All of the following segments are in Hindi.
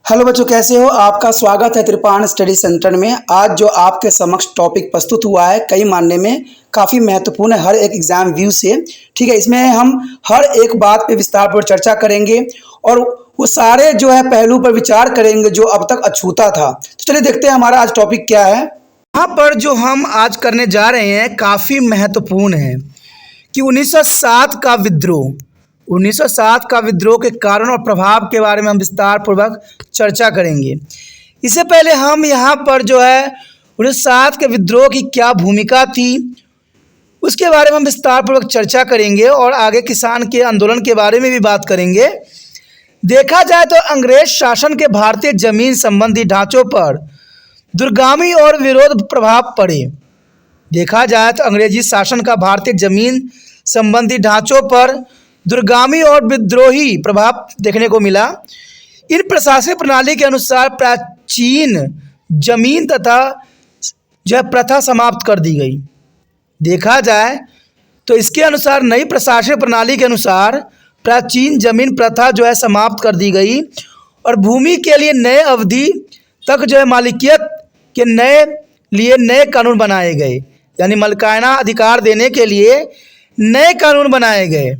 हेलो बच्चों, कैसे हो? आपका स्वागत है त्रिपाण स्टडी सेंटर में। आज जो आपके समक्ष टॉपिक प्रस्तुत हुआ है कई मानने में काफ़ी महत्वपूर्ण है हर एक एग्जाम व्यू से। ठीक है, इसमें हम हर एक बात पे विस्तार पर चर्चा करेंगे और वो सारे जो है पहलू पर विचार करेंगे जो अब तक अछूता था। तो चलिए देखते हैं हमारा आज टॉपिक क्या है। यहाँ पर जो हम आज करने जा रहे हैं काफ़ी महत्वपूर्ण है कि 1907 का विद्रोह के कारण और प्रभाव के बारे में हम विस्तार पूर्वक चर्चा करेंगे। इससे पहले हम यहाँ पर जो है 1907 के विद्रोह की क्या भूमिका थी उसके बारे में हम विस्तार पूर्वक चर्चा करेंगे और आगे किसान के आंदोलन के बारे में भी बात करेंगे। देखा जाए तो अंग्रेज शासन के भारतीय जमीन संबंधी ढांचों पर दूरगामी और विरोध प्रभाव पड़े। देखा जाए तो अंग्रेजी शासन का भारतीय जमीन संबंधी ढांचों पर दूरगामी और विद्रोही प्रभाव देखने को मिला। इन प्रशासनिक प्रणाली के अनुसार प्राचीन जमीन तथा जो है प्रथा समाप्त कर दी गई। देखा जाए तो इसके अनुसार नई प्रशासनिक प्रणाली के अनुसार प्राचीन जमीन प्रथा जो है समाप्त कर दी गई और भूमि के लिए नए अवधि तक जो है मालिकियत के नए कानून बनाए गए, यानी मालिकाना अधिकार देने के लिए नए कानून बनाए गए।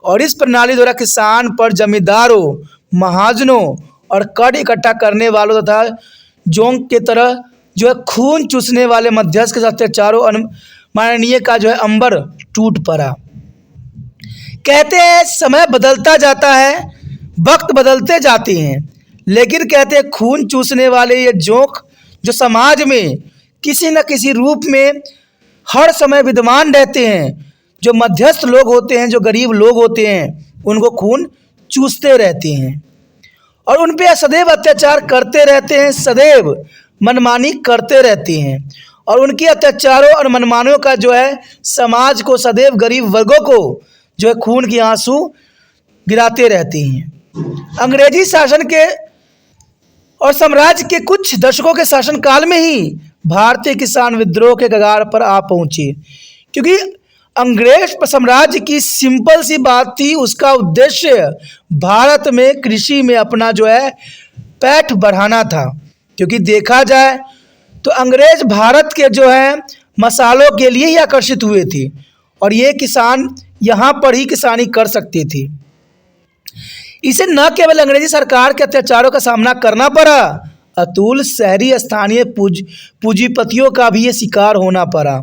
और इस प्रणाली द्वारा किसान पर जमींदारों, महाजनों और कर इकट्ठा करने वालों तथा जोंक के तरह जो है खून चूसने वाले मध्यस्थ के अत्याचारों अनुमाननीय का जो है अंबर टूट पड़ा। कहते हैं समय बदलता जाता है, वक्त बदलते जाते हैं, लेकिन कहते हैं खून चूसने वाले ये जोंक जो समाज में किसी न किसी रूप में हर समय विद्यमान रहते हैं, जो मध्यस्थ लोग होते हैं, जो गरीब लोग होते हैं, उनको खून चूसते रहते हैं और उन पे सदैव अत्याचार करते रहते हैं, सदैव मनमानी करते रहते हैं और उनकी अत्याचारों और मनमानियों का जो है समाज को, सदैव गरीब वर्गों को जो है खून के आंसू गिराते रहते हैं। अंग्रेजी शासन के और साम्राज्य के कुछ दशकों के शासनकाल में ही भारतीय किसान विद्रोह के कगार पर आ पहुंचे, क्योंकि अंग्रेज साम्राज्य की सिंपल सी बात थी, उसका उद्देश्य भारत में कृषि में अपना जो है पैठ बढ़ाना था। क्योंकि देखा जाए तो अंग्रेज भारत के जो है मसालों के लिए ही आकर्षित हुए थे और ये किसान यहाँ पर ही किसानी कर सकते थे। इसे न केवल अंग्रेजी सरकार के अत्याचारों का सामना करना पड़ा, अतुल शहरी स्थानीय पूंजीपतियों का भी ये शिकार होना पड़ा।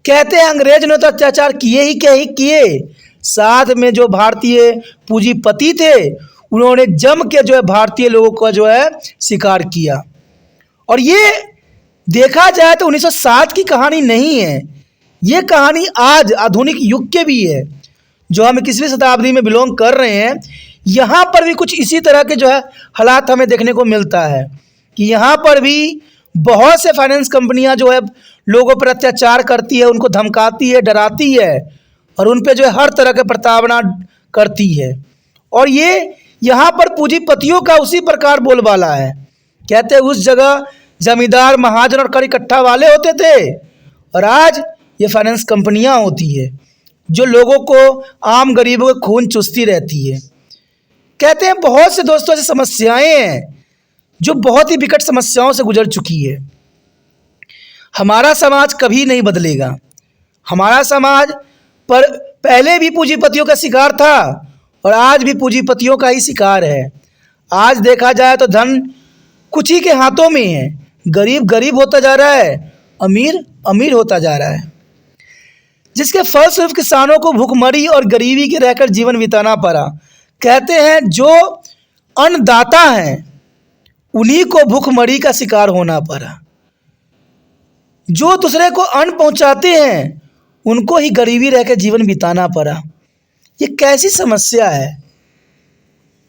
कहते हैं अंग्रेज ने तो अत्याचार किए, साथ में जो भारतीय पूंजीपति थे उन्होंने जम के जो है भारतीय लोगों का जो है शिकार किया। और ये देखा जाए तो 1907 की कहानी नहीं है, ये कहानी आज आधुनिक युग के भी है, जो हम 21वीं शताब्दी में बिलोंग कर रहे हैं। यहाँ पर भी कुछ इसी तरह के जो है हालात हमें देखने को मिलता है कि यहाँ पर भी बहुत से फाइनेंस कंपनियां जो है लोगों पर अत्याचार करती है, उनको धमकाती है, डराती है और उन पे जो है हर तरह के प्रताड़ना करती है। और ये यहाँ पर पूंजीपतियों का उसी प्रकार बोलबाला है। कहते हैं उस जगह जमींदार, महाजन और कर इकट्ठा वाले होते थे और आज ये फाइनेंस कंपनियां होती है जो लोगों को, आम गरीबों के खून चूसती रहती है। कहते हैं बहुत से दोस्तों ऐसी समस्याएं हैं जो बहुत ही विकट समस्याओं से गुजर चुकी है। हमारा समाज कभी नहीं बदलेगा। हमारा समाज पर पहले भी पूंजीपतियों का शिकार था और आज भी पूंजीपतियों का ही शिकार है। आज देखा जाए तो धन कुछ ही के हाथों में है, गरीब गरीब होता जा रहा है, अमीर अमीर होता जा रहा है, जिसके फलस्वरूप किसानों को भूखमरी और गरीबी के रहकर जीवन बिताना पड़ा। कहते हैं जो अन्नदाता हैं उन्हीं को भूखमरी का शिकार होना पड़ा, जो दूसरे को अन्न पहुंचाते हैं उनको ही गरीबी रहकर जीवन बिताना पड़ा। ये कैसी समस्या है?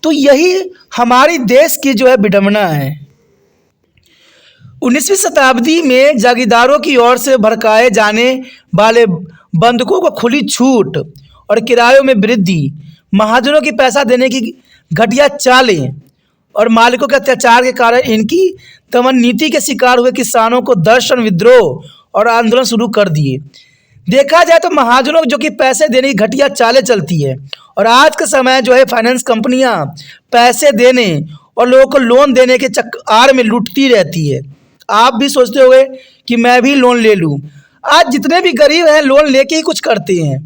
तो यही हमारी देश की जो है विडंबना है। 19वीं शताब्दी में जागीरदारों की ओर से भड़काए जाने वाले बंधकों को खुली छूट और किरायों में वृद्धि, महाजनों की पैसा देने की घटिया चालें और मालिकों के अत्याचार के कारण इनकी दमन नीति के शिकार हुए किसानों को दर्शन, विद्रोह और आंदोलन शुरू कर दिए। देखा जाए तो महाजनों जो कि पैसे देने की घटिया चालें चलती है और आज के समय जो है फाइनेंस कंपनियां पैसे देने और लोगों को लोन देने के आड़ में लूटती रहती है। आप भी सोचते होंगे कि मैं भी लोन ले लूं। आज जितने भी गरीब हैं लोन लेके ही कुछ करते हैं,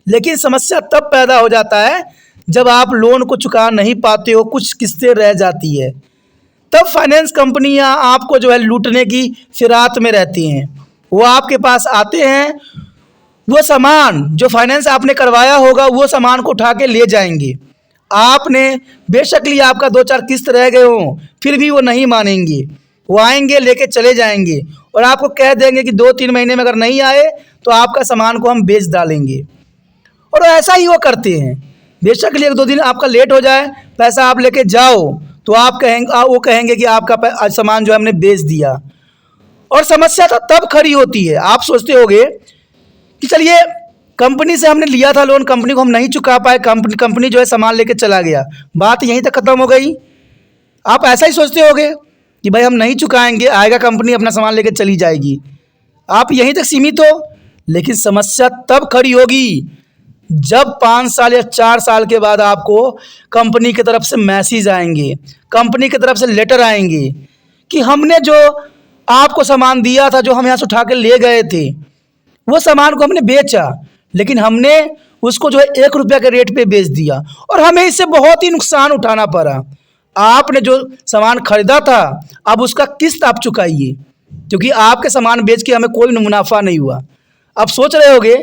लेकिन समस्या तब पैदा हो जाता है जब आप लोन को चुका नहीं पाते हो, कुछ किस्तें रह जाती है, तब फाइनेंस कंपनियां आपको जो है लूटने की फिराक में रहती हैं। वो आपके पास आते हैं, वो सामान जो फाइनेंस आपने करवाया होगा वो सामान को उठा के ले जाएंगे। आपने बेशक लिया, आपका 2-4 किस्त रह गए हों, फिर भी वो नहीं मानेंगे। वो आएंगे, लेके चले जाएंगे और आपको कह देंगे कि 2-3 महीने में अगर नहीं आए तो आपका सामान को हम बेच डालेंगे। और ऐसा ही वो करते हैं। बेशक 1-2 दिन आपका लेट हो जाए, पैसा आप लेके जाओ तो वो कहेंगे कि आपका सामान जो है हमने बेच दिया। और समस्या तो तब खड़ी होती है, आप सोचते होंगे कि चलिए कंपनी से हमने लिया था लोन, कंपनी को हम नहीं चुका पाए, कंपनी जो है सामान लेके चला गया, बात यहीं तक ख़त्म हो गई। आप ऐसा ही सोचते होंगे कि भाई हम नहीं चुकाएंगे, आएगा कंपनी अपना सामान लेके चली जाएगी, आप यहीं तक सीमित हो। लेकिन समस्या तब खड़ी होगी जब 5 साल या 4 साल के बाद आपको कंपनी की तरफ से मैसेज आएंगे, कंपनी की तरफ से लेटर आएंगे कि हमने जो आपको सामान दिया था, जो हम यहाँ से उठा के ले गए थे, वो सामान को हमने बेचा, लेकिन हमने उसको जो है 1 रुपया के रेट पे बेच दिया और हमें इससे बहुत ही नुकसान उठाना पड़ा। आपने जो सामान खरीदा था अब उसका किस्त आप चुकाइए, क्योंकि आपके सामान बेच के हमें कोई मुनाफा नहीं हुआ। आप सोच रहे होंगे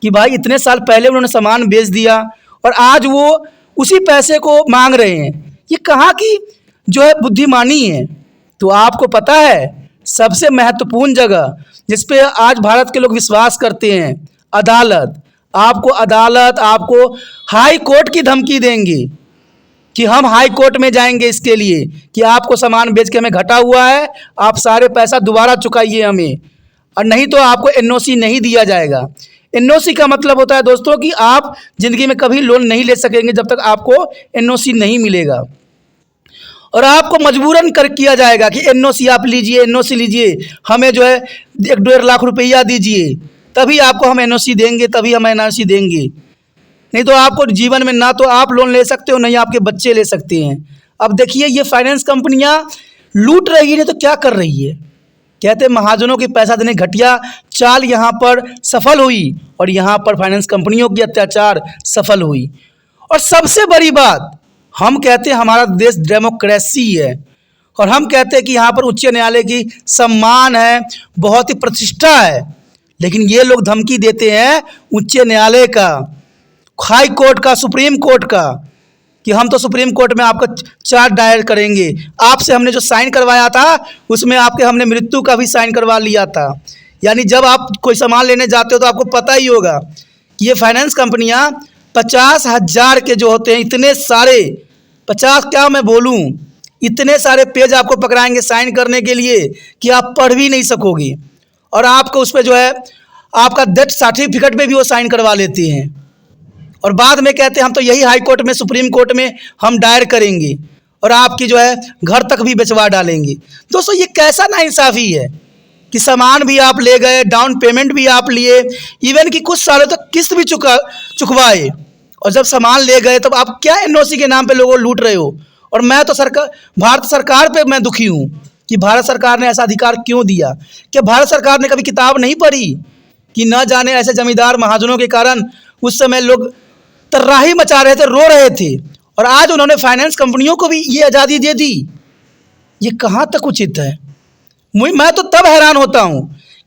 कि भाई इतने साल पहले उन्होंने सामान बेच दिया और आज वो उसी पैसे को मांग रहे हैं, ये कहाँ की जो है बुद्धिमानी है। तो आपको पता है सबसे महत्वपूर्ण जगह जिस पे आज भारत के लोग विश्वास करते हैं, अदालत। अदालत आपको हाई कोर्ट की धमकी देंगे कि हम हाई कोर्ट में जाएंगे इसके लिए कि आपको सामान बेच के हमें घटा हुआ है, आप सारे पैसा दोबारा चुकाइए हमें, और नहीं तो आपको एनओसी नहीं दिया जाएगा। एनओसी का मतलब होता है दोस्तों कि आप ज़िंदगी में कभी लोन नहीं ले सकेंगे जब तक आपको एनओसी नहीं मिलेगा, और आपको मजबूरन कर किया जाएगा कि एनओसी आप लीजिए, एनओसी लीजिए, हमें जो है 1-1.5 लाख रुपया दीजिए, तभी आपको हम एनओसी देंगे, तभी हम एनओसी देंगे, नहीं तो आपको जीवन में ना तो आप लोन ले सकते हो, नहीं आपके बच्चे ले सकते हैं। अब देखिए ये फाइनेंस कंपनियां लूट रही है तो क्या कर रही है, कहते हैं महाजनों की पैसा देने घटिया चाल यहाँ पर सफल हुई और यहाँ पर फाइनेंस कंपनियों की अत्याचार सफल हुई। और सबसे बड़ी बात, हम कहते हैं हमारा देश डेमोक्रेसी है और हम कहते हैं कि यहाँ पर उच्च न्यायालय की सम्मान है, बहुत ही प्रतिष्ठा है, लेकिन ये लोग धमकी देते हैं उच्च न्यायालय का, हाई कोर्ट का, सुप्रीम कोर्ट का, कि हम तो सुप्रीम कोर्ट में आपका चार्ज दायर करेंगे, आपसे हमने जो साइन करवाया था उसमें आपके हमने मृत्यु का भी साइन करवा लिया था। यानी जब आप कोई सामान लेने जाते हो तो आपको पता ही होगा कि ये फाइनेंस कंपनियां 50,000 के जो होते हैं, इतने सारे 50 क्या मैं बोलूं, इतने सारे पेज आपको पकड़ाएंगे साइन करने के लिए कि आप पढ़ भी नहीं सकोगे, और आपको उस पर जो है आपका डेथ सर्टिफिकेट पे भी वो साइन करवा लेते हैं, और बाद में कहते हैं हम तो यही हाई कोर्ट में, सुप्रीम कोर्ट में हम दायर करेंगे और आपकी जो है घर तक भी बेचवा डालेंगे। दोस्तों ये कैसा नाइंसाफ़ी है कि सामान भी आप ले गए, डाउन पेमेंट भी आप लिए, इवन कि कुछ सालों तक किस्त भी चुकवाए, और जब सामान ले गए तब आप क्या एनओसी के नाम पे लोगों को लूट रहे हो। और मैं तो भारत सरकार पे मैं दुखी हूँ कि भारत सरकार ने ऐसा अधिकार क्यों दिया। क्या भारत सरकार ने कभी किताब नहीं पढ़ी कि न जाने ऐसे जमींदार महाजनों के कारण उस समय लोग तर्राही मचा रहे थे, रो रहे थे, और आज उन्होंने फाइनेंस कंपनियों को भी ये आज़ादी दे दी। ये कहाँ तक उचित है। मैं तो तब हैरान होता हूँ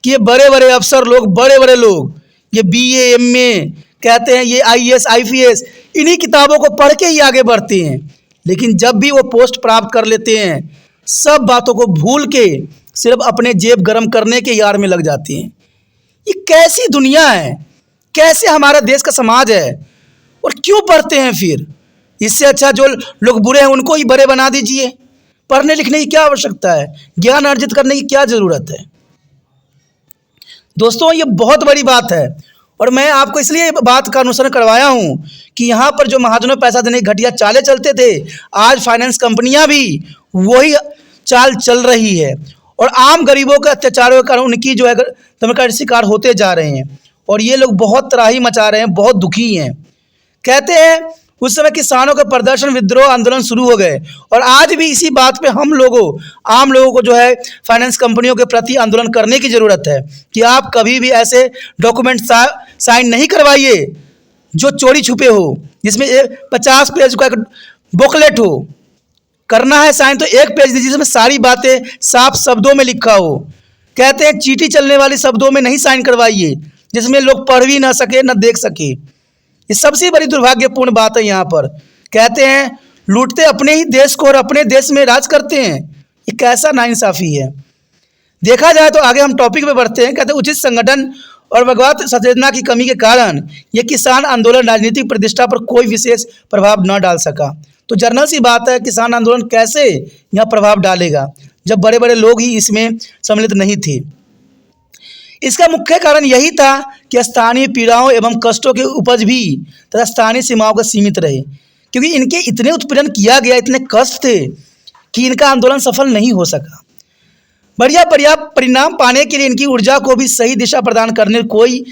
कि ये बड़े बड़े अफसर लोग, बड़े बड़े लोग, ये BA MA कहते हैं, ये IAS IPS, इन्हीं किताबों को पढ़ के ही आगे बढ़ते हैं, लेकिन जब भी वो पोस्ट प्राप्त कर लेते हैं सब बातों को भूल के सिर्फ अपने जेब गर्म करने के यार में लग जाते हैं। ये कैसी दुनिया है, कैसे हमारा देश का समाज है, और क्यों पढ़ते हैं फिर। इससे अच्छा जो लोग बुरे हैं उनको ही बड़े बना दीजिए, पढ़ने लिखने की क्या आवश्यकता है, ज्ञान अर्जित करने की क्या ज़रूरत है। दोस्तों ये बहुत बड़ी बात है, और मैं आपको इसलिए बात का अनुसरण करवाया हूँ कि यहाँ पर जो महाजनों पैसा देने की घटिया चालें चलते थे, आज फाइनेंस कंपनियाँ भी वही चाल चल रही है, और आम गरीबों के अत्याचारों के कारण उनकी जो है दमन शिकार होते जा रहे हैं, और ये लोग बहुत तराही मचा रहे हैं, बहुत दुखी हैं। कहते हैं उस समय किसानों के प्रदर्शन, विद्रोह, आंदोलन शुरू हो गए। और आज भी इसी बात पे हम लोगों, आम लोगों को जो है फाइनेंस कंपनियों के प्रति आंदोलन करने की ज़रूरत है कि आप कभी भी ऐसे डॉक्यूमेंट साइन नहीं करवाइए जो चोरी छुपे हो, जिसमें 50 पेज का बुकलेट हो। करना है साइन तो एक पेज दीजिए जिसमें सारी बातें साफ शब्दों में लिखा हो। कहते हैं चीटी चलने वाली शब्दों में नहीं साइन करवाइए जिसमें लोग पढ़ भी ना सके ना देख सके। ये सबसे बड़ी दुर्भाग्यपूर्ण बात है। यहाँ पर कहते हैं लूटते अपने ही देश को और अपने देश में राज करते हैं। ये कैसा नाइंसाफ़ी है। देखा जाए तो आगे हम टॉपिक पे बढ़ते हैं। कहते हैं उचित संगठन और भगवत सचेतना की कमी के कारण ये किसान आंदोलन राजनीतिक प्रतिष्ठा पर कोई विशेष प्रभाव न डाल सका। तो जनरल सी बात है, किसान आंदोलन कैसे यहाँ प्रभाव डालेगा जब बड़े बड़े लोग ही इसमें सम्मिलित नहीं थे। इसका मुख्य कारण यही था कि स्थानीय पीड़ाओं एवं कष्टों के उपज भी तथा स्थानीय सीमाओं को सीमित रहे, क्योंकि इनके इतने उत्पीड़न किया गया, इतने कष्ट थे कि इनका आंदोलन सफल नहीं हो सका। बढ़िया पर्याप्त परिणाम पाने के लिए इनकी ऊर्जा को भी सही दिशा प्रदान करने कोई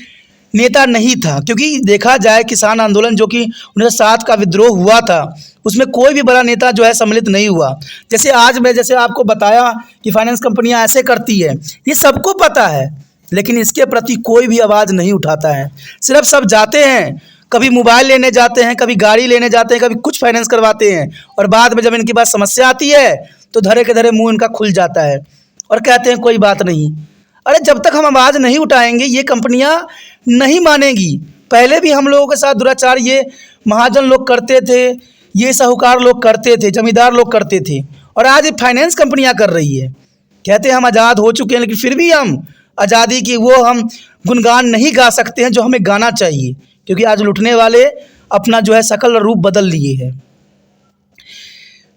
नेता नहीं था, क्योंकि देखा जाए किसान आंदोलन जो कि 1907 का विद्रोह हुआ था उसमें कोई भी बड़ा नेता जो है सम्मिलित नहीं हुआ। जैसे आज मैं जैसे आपको बताया कि फाइनेंस कंपनियां ऐसे करती है, ये सबको पता है, लेकिन इसके प्रति कोई भी आवाज़ नहीं उठाता है। सिर्फ सब जाते हैं, कभी मोबाइल लेने जाते हैं, कभी गाड़ी लेने जाते हैं, कभी कुछ फाइनेंस करवाते हैं और बाद में जब इनके पास समस्या आती है तो धरे के धरे मुँह इनका खुल जाता है और कहते हैं कोई बात नहीं। अरे जब तक हम आवाज़ नहीं उठाएंगे ये कंपनियां नहीं मानेगी। पहले भी हम लोगों के साथ दुराचार ये महाजन लोग करते थे, ये साहूकार लोग करते थे, जमींदार लोग करते थे, और आज ये फाइनेंस कंपनियां कर रही है। कहते हैं हम आज़ाद हो चुके हैं, लेकिन फिर भी हम आज़ादी की वो हम गुणगान नहीं गा सकते हैं जो हमें गाना चाहिए, क्योंकि आज लूटने वाले अपना जो है शकल और रूप बदल लिए हैं।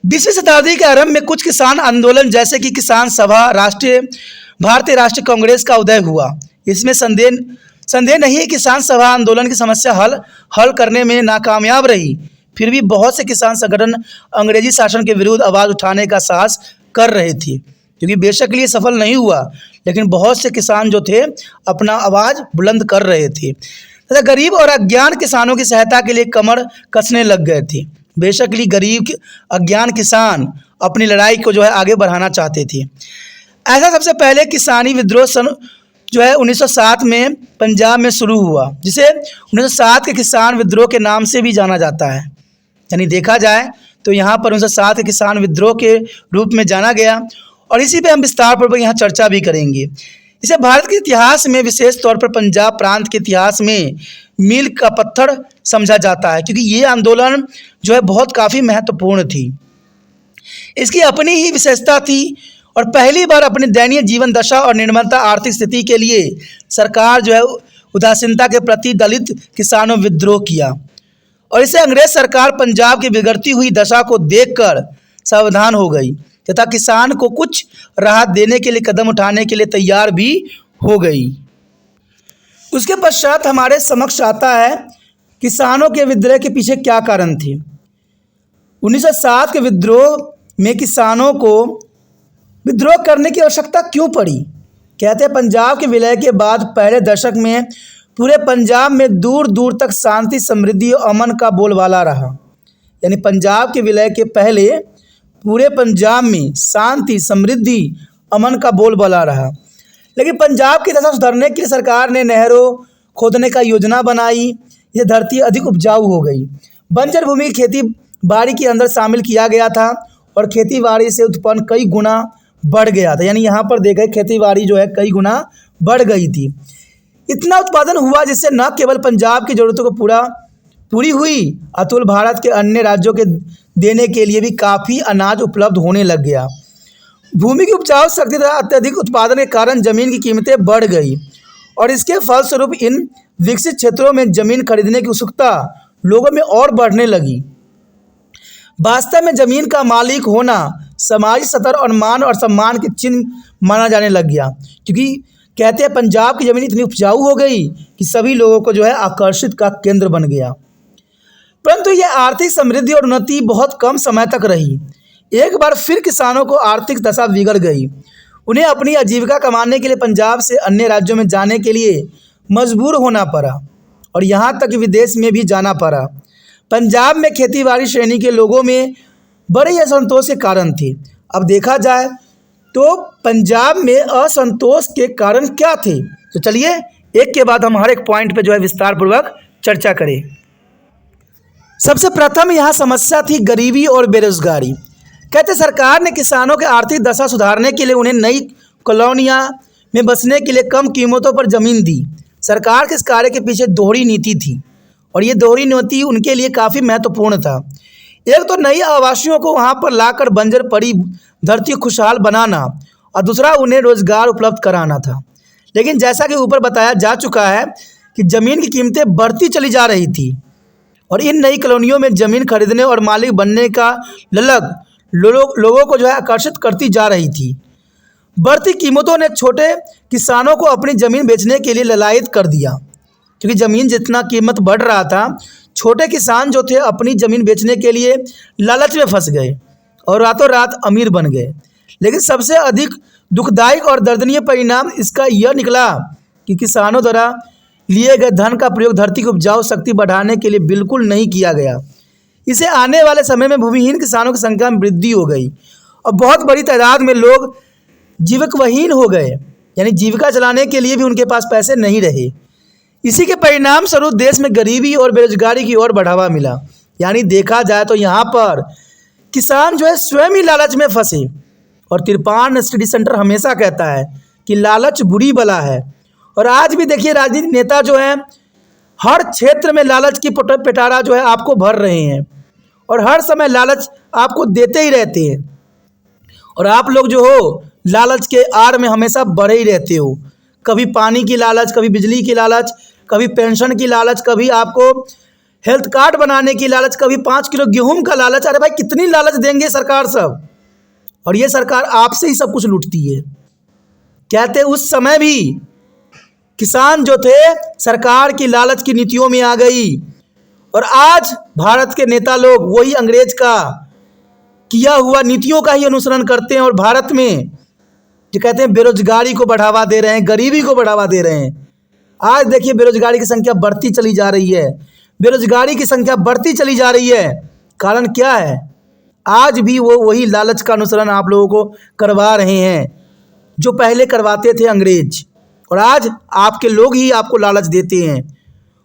20वीं शताब्दी के आरंभ में कुछ किसान आंदोलन जैसे कि किसान सभा, भारतीय राष्ट्रीय कांग्रेस का उदय हुआ। इसमें संदेह नहीं है, किसान सभा आंदोलन की समस्या हल करने में नाकामयाब रही। फिर भी बहुत से किसान संगठन अंग्रेजी शासन के विरुद्ध आवाज़ उठाने का साहस कर रहे थे, क्योंकि बेशक ये सफल नहीं हुआ, लेकिन बहुत से किसान जो थे अपना आवाज़ बुलंद कर रहे थे तथा गरीब और अज्ञान किसानों की सहायता के लिए कमर कसने लग गए थे। बेशक गरीब अज्ञान किसान अपनी लड़ाई को जो है आगे बढ़ाना चाहते थे। ऐसा सबसे पहले किसानी विद्रोह सन जो है 1907 में पंजाब में शुरू हुआ, जिसे 1907 के किसान विद्रोह के नाम से भी जाना जाता है। यानी देखा जाए तो यहाँ पर 1907 के किसान विद्रोह के रूप में जाना गया, और इसी पे हम विस्तार पूर्वक यहाँ चर्चा भी करेंगे। इसे भारत के इतिहास में, विशेष तौर पर पंजाब प्रांत के इतिहास में मील का पत्थर समझा जाता है, क्योंकि ये आंदोलन जो है बहुत काफ़ी महत्वपूर्ण थी। इसकी अपनी ही विशेषता थी, और पहली बार अपनी दयनीय जीवन दशा और निर्मलता आर्थिक स्थिति के लिए सरकार जो है उदासीनता के प्रति दलित किसानों विद्रोह किया, और इसे अंग्रेज सरकार पंजाब की बिगड़ती हुई दशा को देखकर सावधान हो गई तथा किसान को कुछ राहत देने के लिए कदम उठाने के लिए तैयार भी हो गई। उसके पश्चात हमारे समक्ष आता है किसानों के विद्रोह के पीछे क्या कारण थे। 1907 के विद्रोह में किसानों को विद्रोह करने की आवश्यकता क्यों पड़ी। कहते हैं पंजाब के विलय के बाद पहले दशक में पूरे पंजाब में दूर दूर तक शांति, समृद्धि और अमन का बोलबाला रहा। यानी पंजाब के विलय के पहले पूरे पंजाब में शांति, समृद्धि, अमन का बोलबाला रहा। लेकिन पंजाब की दशा सुधारने के लिए सरकार ने नहरों खोदने का योजना बनाई। यह धरती अधिक उपजाऊ हो गई। बंजर भूमि की खेती बाड़ी के अंदर शामिल किया गया था और खेती बाड़ी से उत्पन्न कई गुना बढ़ गया था। यानी यहाँ पर देखें खेती बाड़ी जो है कई गुना बढ़ गई थी। इतना उत्पादन हुआ जिससे न केवल पंजाब की ज़रूरतों को पूरी हुई, अतुल भारत के अन्य राज्यों के देने के लिए भी काफ़ी अनाज उपलब्ध होने लग गया। भूमि की उपजाऊ शक्ति तथा अत्यधिक उत्पादन के कारण ज़मीन की कीमतें बढ़ गई, और इसके फलस्वरूप इन विकसित क्षेत्रों में ज़मीन खरीदने की उत्सुकता लोगों में और बढ़ने लगी। वास्तव में ज़मीन का मालिक होना समाजी स्तर और मान और सम्मान के चिन्ह माना जाने लग गया, क्योंकि कहते हैं पंजाब की ज़मीन इतनी उपजाऊ हो गई कि सभी लोगों को जो है आकर्षित का केंद्र बन गया। परंतु यह आर्थिक समृद्धि और उन्नति बहुत कम समय तक रही। एक बार फिर किसानों को आर्थिक दशा बिगड़ गई। उन्हें अपनी आजीविका कमाने के लिए पंजाब से अन्य राज्यों में जाने के लिए मजबूर होना पड़ा, और यहाँ तक विदेश में भी जाना पड़ा। पंजाब में खेतीबाड़ी श्रेणी के लोगों में बड़े ही असंतोष के कारण थे। अब देखा जाए तो पंजाब में असंतोष के कारण क्या थे, तो चलिए एक के बाद हम हर एक पॉइंट पे जो है विस्तार पूर्वक चर्चा करें। सबसे प्रथम यहाँ समस्या थी गरीबी और बेरोजगारी। कहते सरकार ने किसानों के आर्थिक दशा सुधारने के लिए उन्हें नई कॉलोनियाँ में बसने के लिए कम कीमतों पर ज़मीन दी। सरकार के इस कार्य के पीछे दोहरी नीति थी और ये दोहरी नीति उनके लिए काफ़ी महत्वपूर्ण था। एक तो नई आवासियों को वहाँ पर लाकर बंजर पड़ी धरती को खुशहाल बनाना और दूसरा उन्हें रोजगार उपलब्ध कराना था। लेकिन जैसा कि ऊपर बताया जा चुका है कि ज़मीन की कीमतें बढ़ती चली जा रही थी और इन नई कॉलोनियों में ज़मीन खरीदने और मालिक बनने का ललक लोगों को जो है आकर्षित करती जा रही थी। बढ़ती कीमतों ने छोटे किसानों को अपनी ज़मीन बेचने के लिए ललायत कर दिया, क्योंकि ज़मीन जितना कीमत बढ़ रहा था, छोटे किसान जो थे अपनी ज़मीन बेचने के लिए लालच में फंस गए और रातों रात अमीर बन गए। लेकिन सबसे अधिक दुखदायक और दर्दनीय परिणाम इसका यह निकला कि किसानों द्वारा लिए गए धन का प्रयोग धरती की उपजाऊ शक्ति बढ़ाने के लिए बिल्कुल नहीं किया गया। इसे आने वाले समय में भूमिहीन किसानों की संख्या में वृद्धि हो गई और बहुत बड़ी तादाद में लोग जीविकाहीन हो गए, यानी जीविका चलाने के लिए भी उनके पास पैसे नहीं रहे। इसी के परिणाम स्वरूप देश में गरीबी और बेरोजगारी की ओर बढ़ावा मिला। यानी देखा जाए तो यहाँ पर किसान जो है स्वयं ही लालच में फंसे और तिरपान स्टडी सेंटर हमेशा कहता है कि लालच बुरी बला है। और आज भी देखिए राजनीतिक नेता जो हैं हर क्षेत्र में लालच की पिटारा जो है आपको भर रहे हैं और हर समय लालच आपको देते ही रहते हैं और आप लोग जो हो लालच के आड़ में हमेशा बढ़े ही रहते हो। कभी पानी की लालच, कभी बिजली की लालच, कभी पेंशन की लालच, कभी आपको हेल्थ कार्ड बनाने की लालच, कभी 5 किलो गेहूं का लालच। अरे भाई कितनी लालच देंगे सरकार सब, और ये सरकार आपसे ही सब कुछ लूटती है। कहते उस समय भी किसान जो थे सरकार की लालच की नीतियों में आ गई और आज भारत के नेता लोग वही अंग्रेज का किया हुआ नीतियों का ही अनुसरण करते हैं और भारत में जो कहते हैं बेरोजगारी को बढ़ावा दे रहे हैं, गरीबी को बढ़ावा दे रहे हैं। आज देखिए बेरोजगारी की संख्या बढ़ती चली जा रही है, बेरोजगारी की संख्या बढ़ती चली जा रही है। कारण क्या है? आज भी वो वही लालच का अनुसरण आप लोगों को करवा रहे हैं जो पहले करवाते थे अंग्रेज, और आज आपके लोग ही आपको लालच देते हैं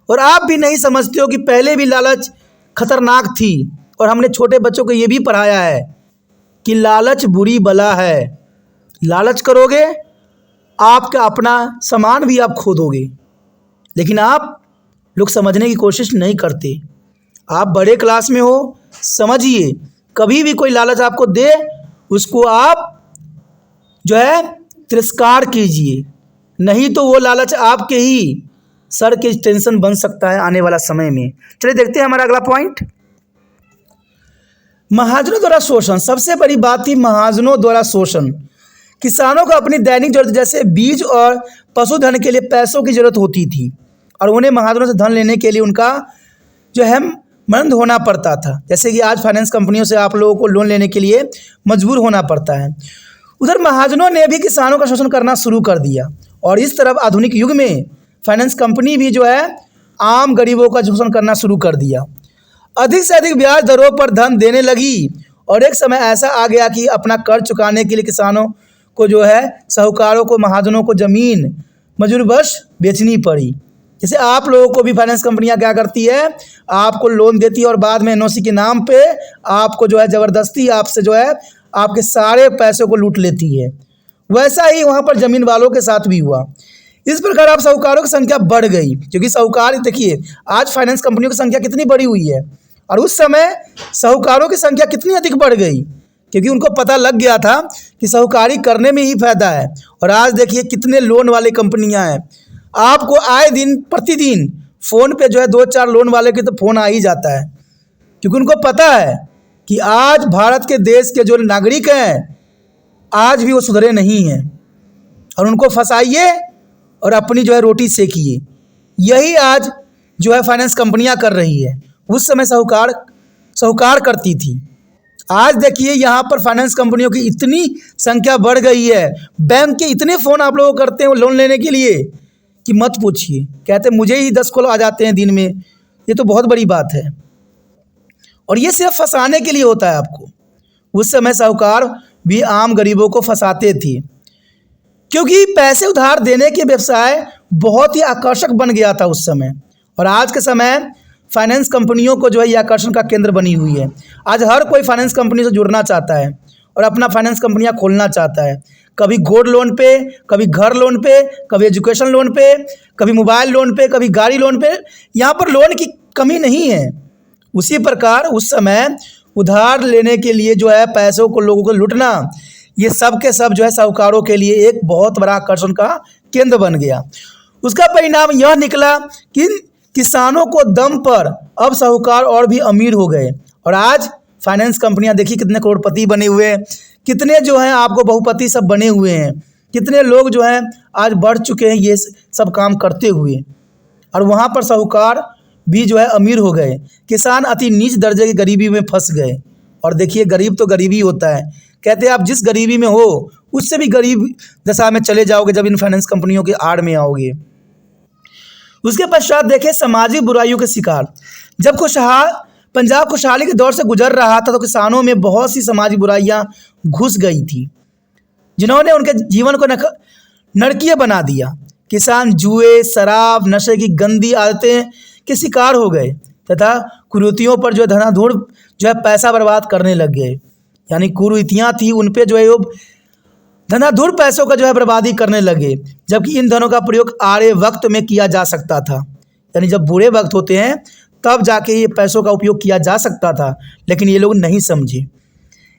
और आप भी नहीं समझते हो कि पहले भी लालच खतरनाक थी। और हमने छोटे बच्चों को ये भी पढ़ाया है कि लालच बुरी बला है। लालच करोगे आपका अपना सामान भी आप खो दोगे, लेकिन आप लोग समझने की कोशिश नहीं करते। आप बड़े क्लास में हो, समझिए, कभी भी कोई लालच आपको दे उसको आप जो है तिरस्कार कीजिए, नहीं तो वो लालच आपके ही सर के टेंशन बन सकता है आने वाला समय में। चलिए देखते हैं हमारा अगला पॉइंट, महाजनों द्वारा शोषण। सबसे बड़ी बात थी महाजनों द्वारा शोषण। किसानों को अपनी दैनिक जरूरत जैसे बीज और पशुधन के लिए पैसों की जरूरत होती थी और उन्हें महाजनों से धन लेने के लिए उनका जो है मंद होना पड़ता था। जैसे कि आज फाइनेंस कंपनियों से आप लोगों को लोन लेने के लिए मजबूर होना पड़ता है। उधर महाजनों ने भी किसानों का शोषण करना शुरू कर दिया और इस तरफ आधुनिक युग में फाइनेंस कंपनी भी जो है आम गरीबों का शोषण करना शुरू कर दिया। अधिक से अधिक ब्याज दरों पर धन देने लगी और एक समय ऐसा आ गया कि अपना कर्ज चुकाने के लिए किसानों को जो है साहूकारों को, महाजनों को ज़मीन मजबूरवश बेचनी पड़ी। जैसे आप लोगों को भी फाइनेंस कंपनियां क्या करती है, आपको लोन देती है और बाद में एनओसी के नाम पे आपको जो है ज़बरदस्ती आपसे जो है आपके सारे पैसों को लूट लेती है। वैसा ही वहाँ पर ज़मीन वालों के साथ भी हुआ। इस प्रकार आप साहूकारों की संख्या बढ़ गई, क्योंकि साहूकार देखिए आज फाइनेंस कंपनियों की संख्या कितनी बढ़ी हुई है और उस समय साहूकारों की संख्या कितनी अधिक बढ़ गई, क्योंकि उनको पता लग गया था कि साहूकारी करने में ही फ़ायदा है। और आज देखिए कितने लोन वाले कंपनियां हैं, आपको आए दिन प्रतिदिन फ़ोन पे जो है 2-4 लोन वाले के तो फ़ोन आ ही जाता है, क्योंकि उनको पता है कि आज भारत के देश के जो नागरिक हैं आज भी वो सुधरे नहीं हैं और उनको फंसाइए और अपनी जो है रोटी सेकिए। यही आज जो है फाइनेंस कंपनियां कर रही है, उस समय साहूकार करती थी। आज देखिए यहाँ पर फाइनेंस कंपनियों की इतनी संख्या बढ़ गई है, बैंक के इतने फ़ोन आप लोग करते हैं लोन लेने के लिए कि मत पूछिए। कहते मुझे ही 10 कॉल आ जाते हैं दिन में, ये तो बहुत बड़ी बात है। और ये सिर्फ फंसाने के लिए होता है आपको। उस समय साहूकार भी आम गरीबों को फंसाते थे, क्योंकि पैसे उधार देने के व्यवसाय बहुत ही आकर्षक बन गया था उस समय। और आज के समय फाइनेंस कंपनियों को जो है ये आकर्षण का केंद्र बनी हुई है। आज हर कोई फाइनेंस कंपनी से जुड़ना चाहता है और अपना फाइनेंस कंपनियां खोलना चाहता है। कभी गोल्ड लोन पे, कभी घर लोन पे, कभी एजुकेशन लोन पे, कभी मोबाइल लोन पे, कभी गाड़ी लोन पे। यहाँ पर लोन की कमी नहीं है। उसी प्रकार उस समय उधार लेने के लिए जो है पैसों को लोगों को लूटना, ये सब के सब जो है साहूकारों के लिए एक बहुत बड़ा आकर्षण का केंद्र बन गया। उसका परिणाम यह निकला कि किसानों को दम पर अब साहूकार और भी अमीर हो गए। और आज फाइनेंस कंपनियां देखिए कितने करोड़पति बने हुए हैं, कितने जो हैं आपको बहुपति सब बने हुए हैं, कितने लोग जो हैं आज बढ़ चुके हैं ये सब काम करते हुए। और वहाँ पर साहूकार भी जो है अमीर हो गए, किसान अति नीच दर्जे की गरीबी में फंस गए। और देखिए गरीब तो गरीबी होता है, कहते हैं आप जिस गरीबी में हो उससे भी गरीब दशा में चले जाओगे जब इन फाइनेंस कंपनियों की आड़ में आओगे। उसके पश्चात देखें सामाजिक बुराइयों के शिकार। जब पंजाब खुशहाली के दौर से गुजर रहा था तो किसानों में बहुत सी सामाजिक बुराइयां घुस गई थी, जिन्होंने उनके जीवन को नरकीय बना दिया। किसान जुए, शराब, नशे की गंदी आदतें के शिकार हो गए तथा कुरीतियों पर जो धनाधूड़ जो है पैसा बर्बाद करने लग गए। यानी कुरीतियाँ थी उन पे जो है वो धनाधूड़ पैसों का जो है बर्बादी करने लगे, जबकि इन धनों का प्रयोग आड़े वक्त में किया जा सकता था। यानी जब बुरे वक्त होते हैं तब जाके ये पैसों का उपयोग किया जा सकता था, लेकिन ये लोग नहीं समझे।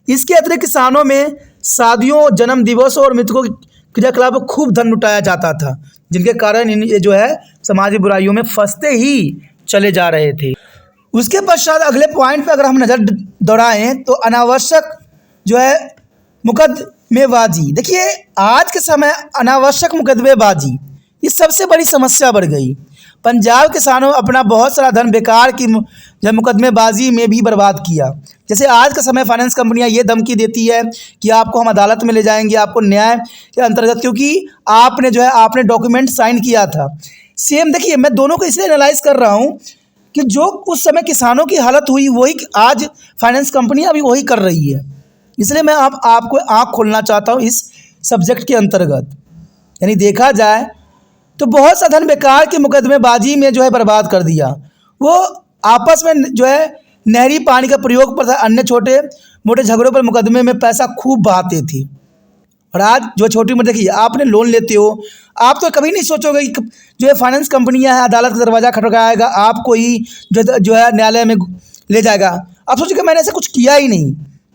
इसके अतिरिक्त किसानों में शादियों, जन्म दिवसों और मृतकों के क्रियाकलाप में खूब धन लुटाया जाता था, जिनके कारण ये जो है सामाजिक बुराइयों में फंसते ही चले जा रहे थे। उसके पश्चात अगले पॉइंट पर अगर हम नज़र दौड़ाएं तो अनावश्यक जो है मुकदमेबाजी। देखिए आज के समय अनावश्यक मुकदमेबाजी ये सबसे बड़ी समस्या बढ़ गई। पंजाब किसानों अपना बहुत सारा धन बेकार की जब मुकदमेबाजी में भी बर्बाद किया। जैसे आज के समय फाइनेंस कंपनियां ये धमकी देती है कि आपको हम अदालत में ले जाएंगे, आपको न्याय के अंतर्गत, क्योंकि आपने डॉक्यूमेंट साइन किया था। सेम देखिए मैं दोनों को इसलिए एनालाइज कर रहा हूँ कि जो उस समय किसानों की हालत हुई वही आज फाइनेंस कंपनियाँ अभी वही कर रही है। इसलिए मैं आपको आँख खोलना चाहता हूँ इस सब्जेक्ट के अंतर्गत। यानी देखा जाए तो बहुत सा धन बेकार के मुकदमेबाजी में जो है बर्बाद कर दिया। वो आपस में जो है नहरी पानी का प्रयोग पर अन्य छोटे मोटे झगड़ों पर मुकदमे में पैसा खूब बहाते थे। और आज जो छोटी मोटी देखिए आपने लोन लेते हो, आप तो कभी नहीं सोचोगे कि जो है फाइनेंस कंपनियां हैं अदालत का दरवाज़ा खटखटाएगा, आपको ही जो है न्यायालय में ले जाएगा। आप सोचोगे मैंने ऐसा कुछ किया ही नहीं,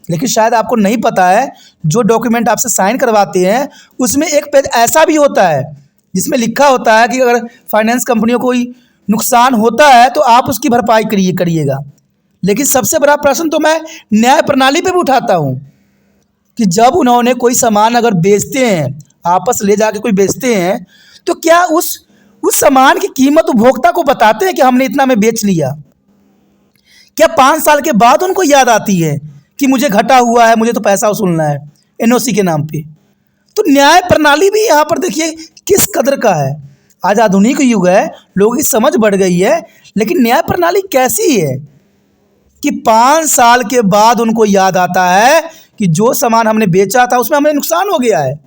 लेकिन शायद आपको नहीं पता है जो डॉक्यूमेंट आपसे साइन करवाते हैं उसमें एक पेज ऐसा भी होता है जिसमें लिखा होता है कि अगर फाइनेंस कंपनियों को कोई नुकसान होता है तो आप उसकी भरपाई करिएगा। लेकिन सबसे बड़ा प्रश्न तो मैं न्याय प्रणाली पे भी उठाता हूँ कि जब उन्होंने कोई सामान अगर बेचते हैं, आपस ले जाके कोई बेचते हैं, तो क्या उस सामान की कीमत उपभोक्ता को बताते हैं कि हमने इतना में बेच लिया? क्या 5 साल के बाद उनको याद आती है कि मुझे घटा हुआ है, मुझे तो पैसा वसूलना है एनओसी के नाम पे? तो न्याय प्रणाली भी यहाँ पर देखिए किस कदर का है। आज आधुनिक युग है, लोगों की समझ बढ़ गई है, लेकिन न्याय प्रणाली कैसी है कि 5 साल के बाद उनको याद आता है कि जो सामान हमने बेचा था उसमें हमें नुकसान हो गया है।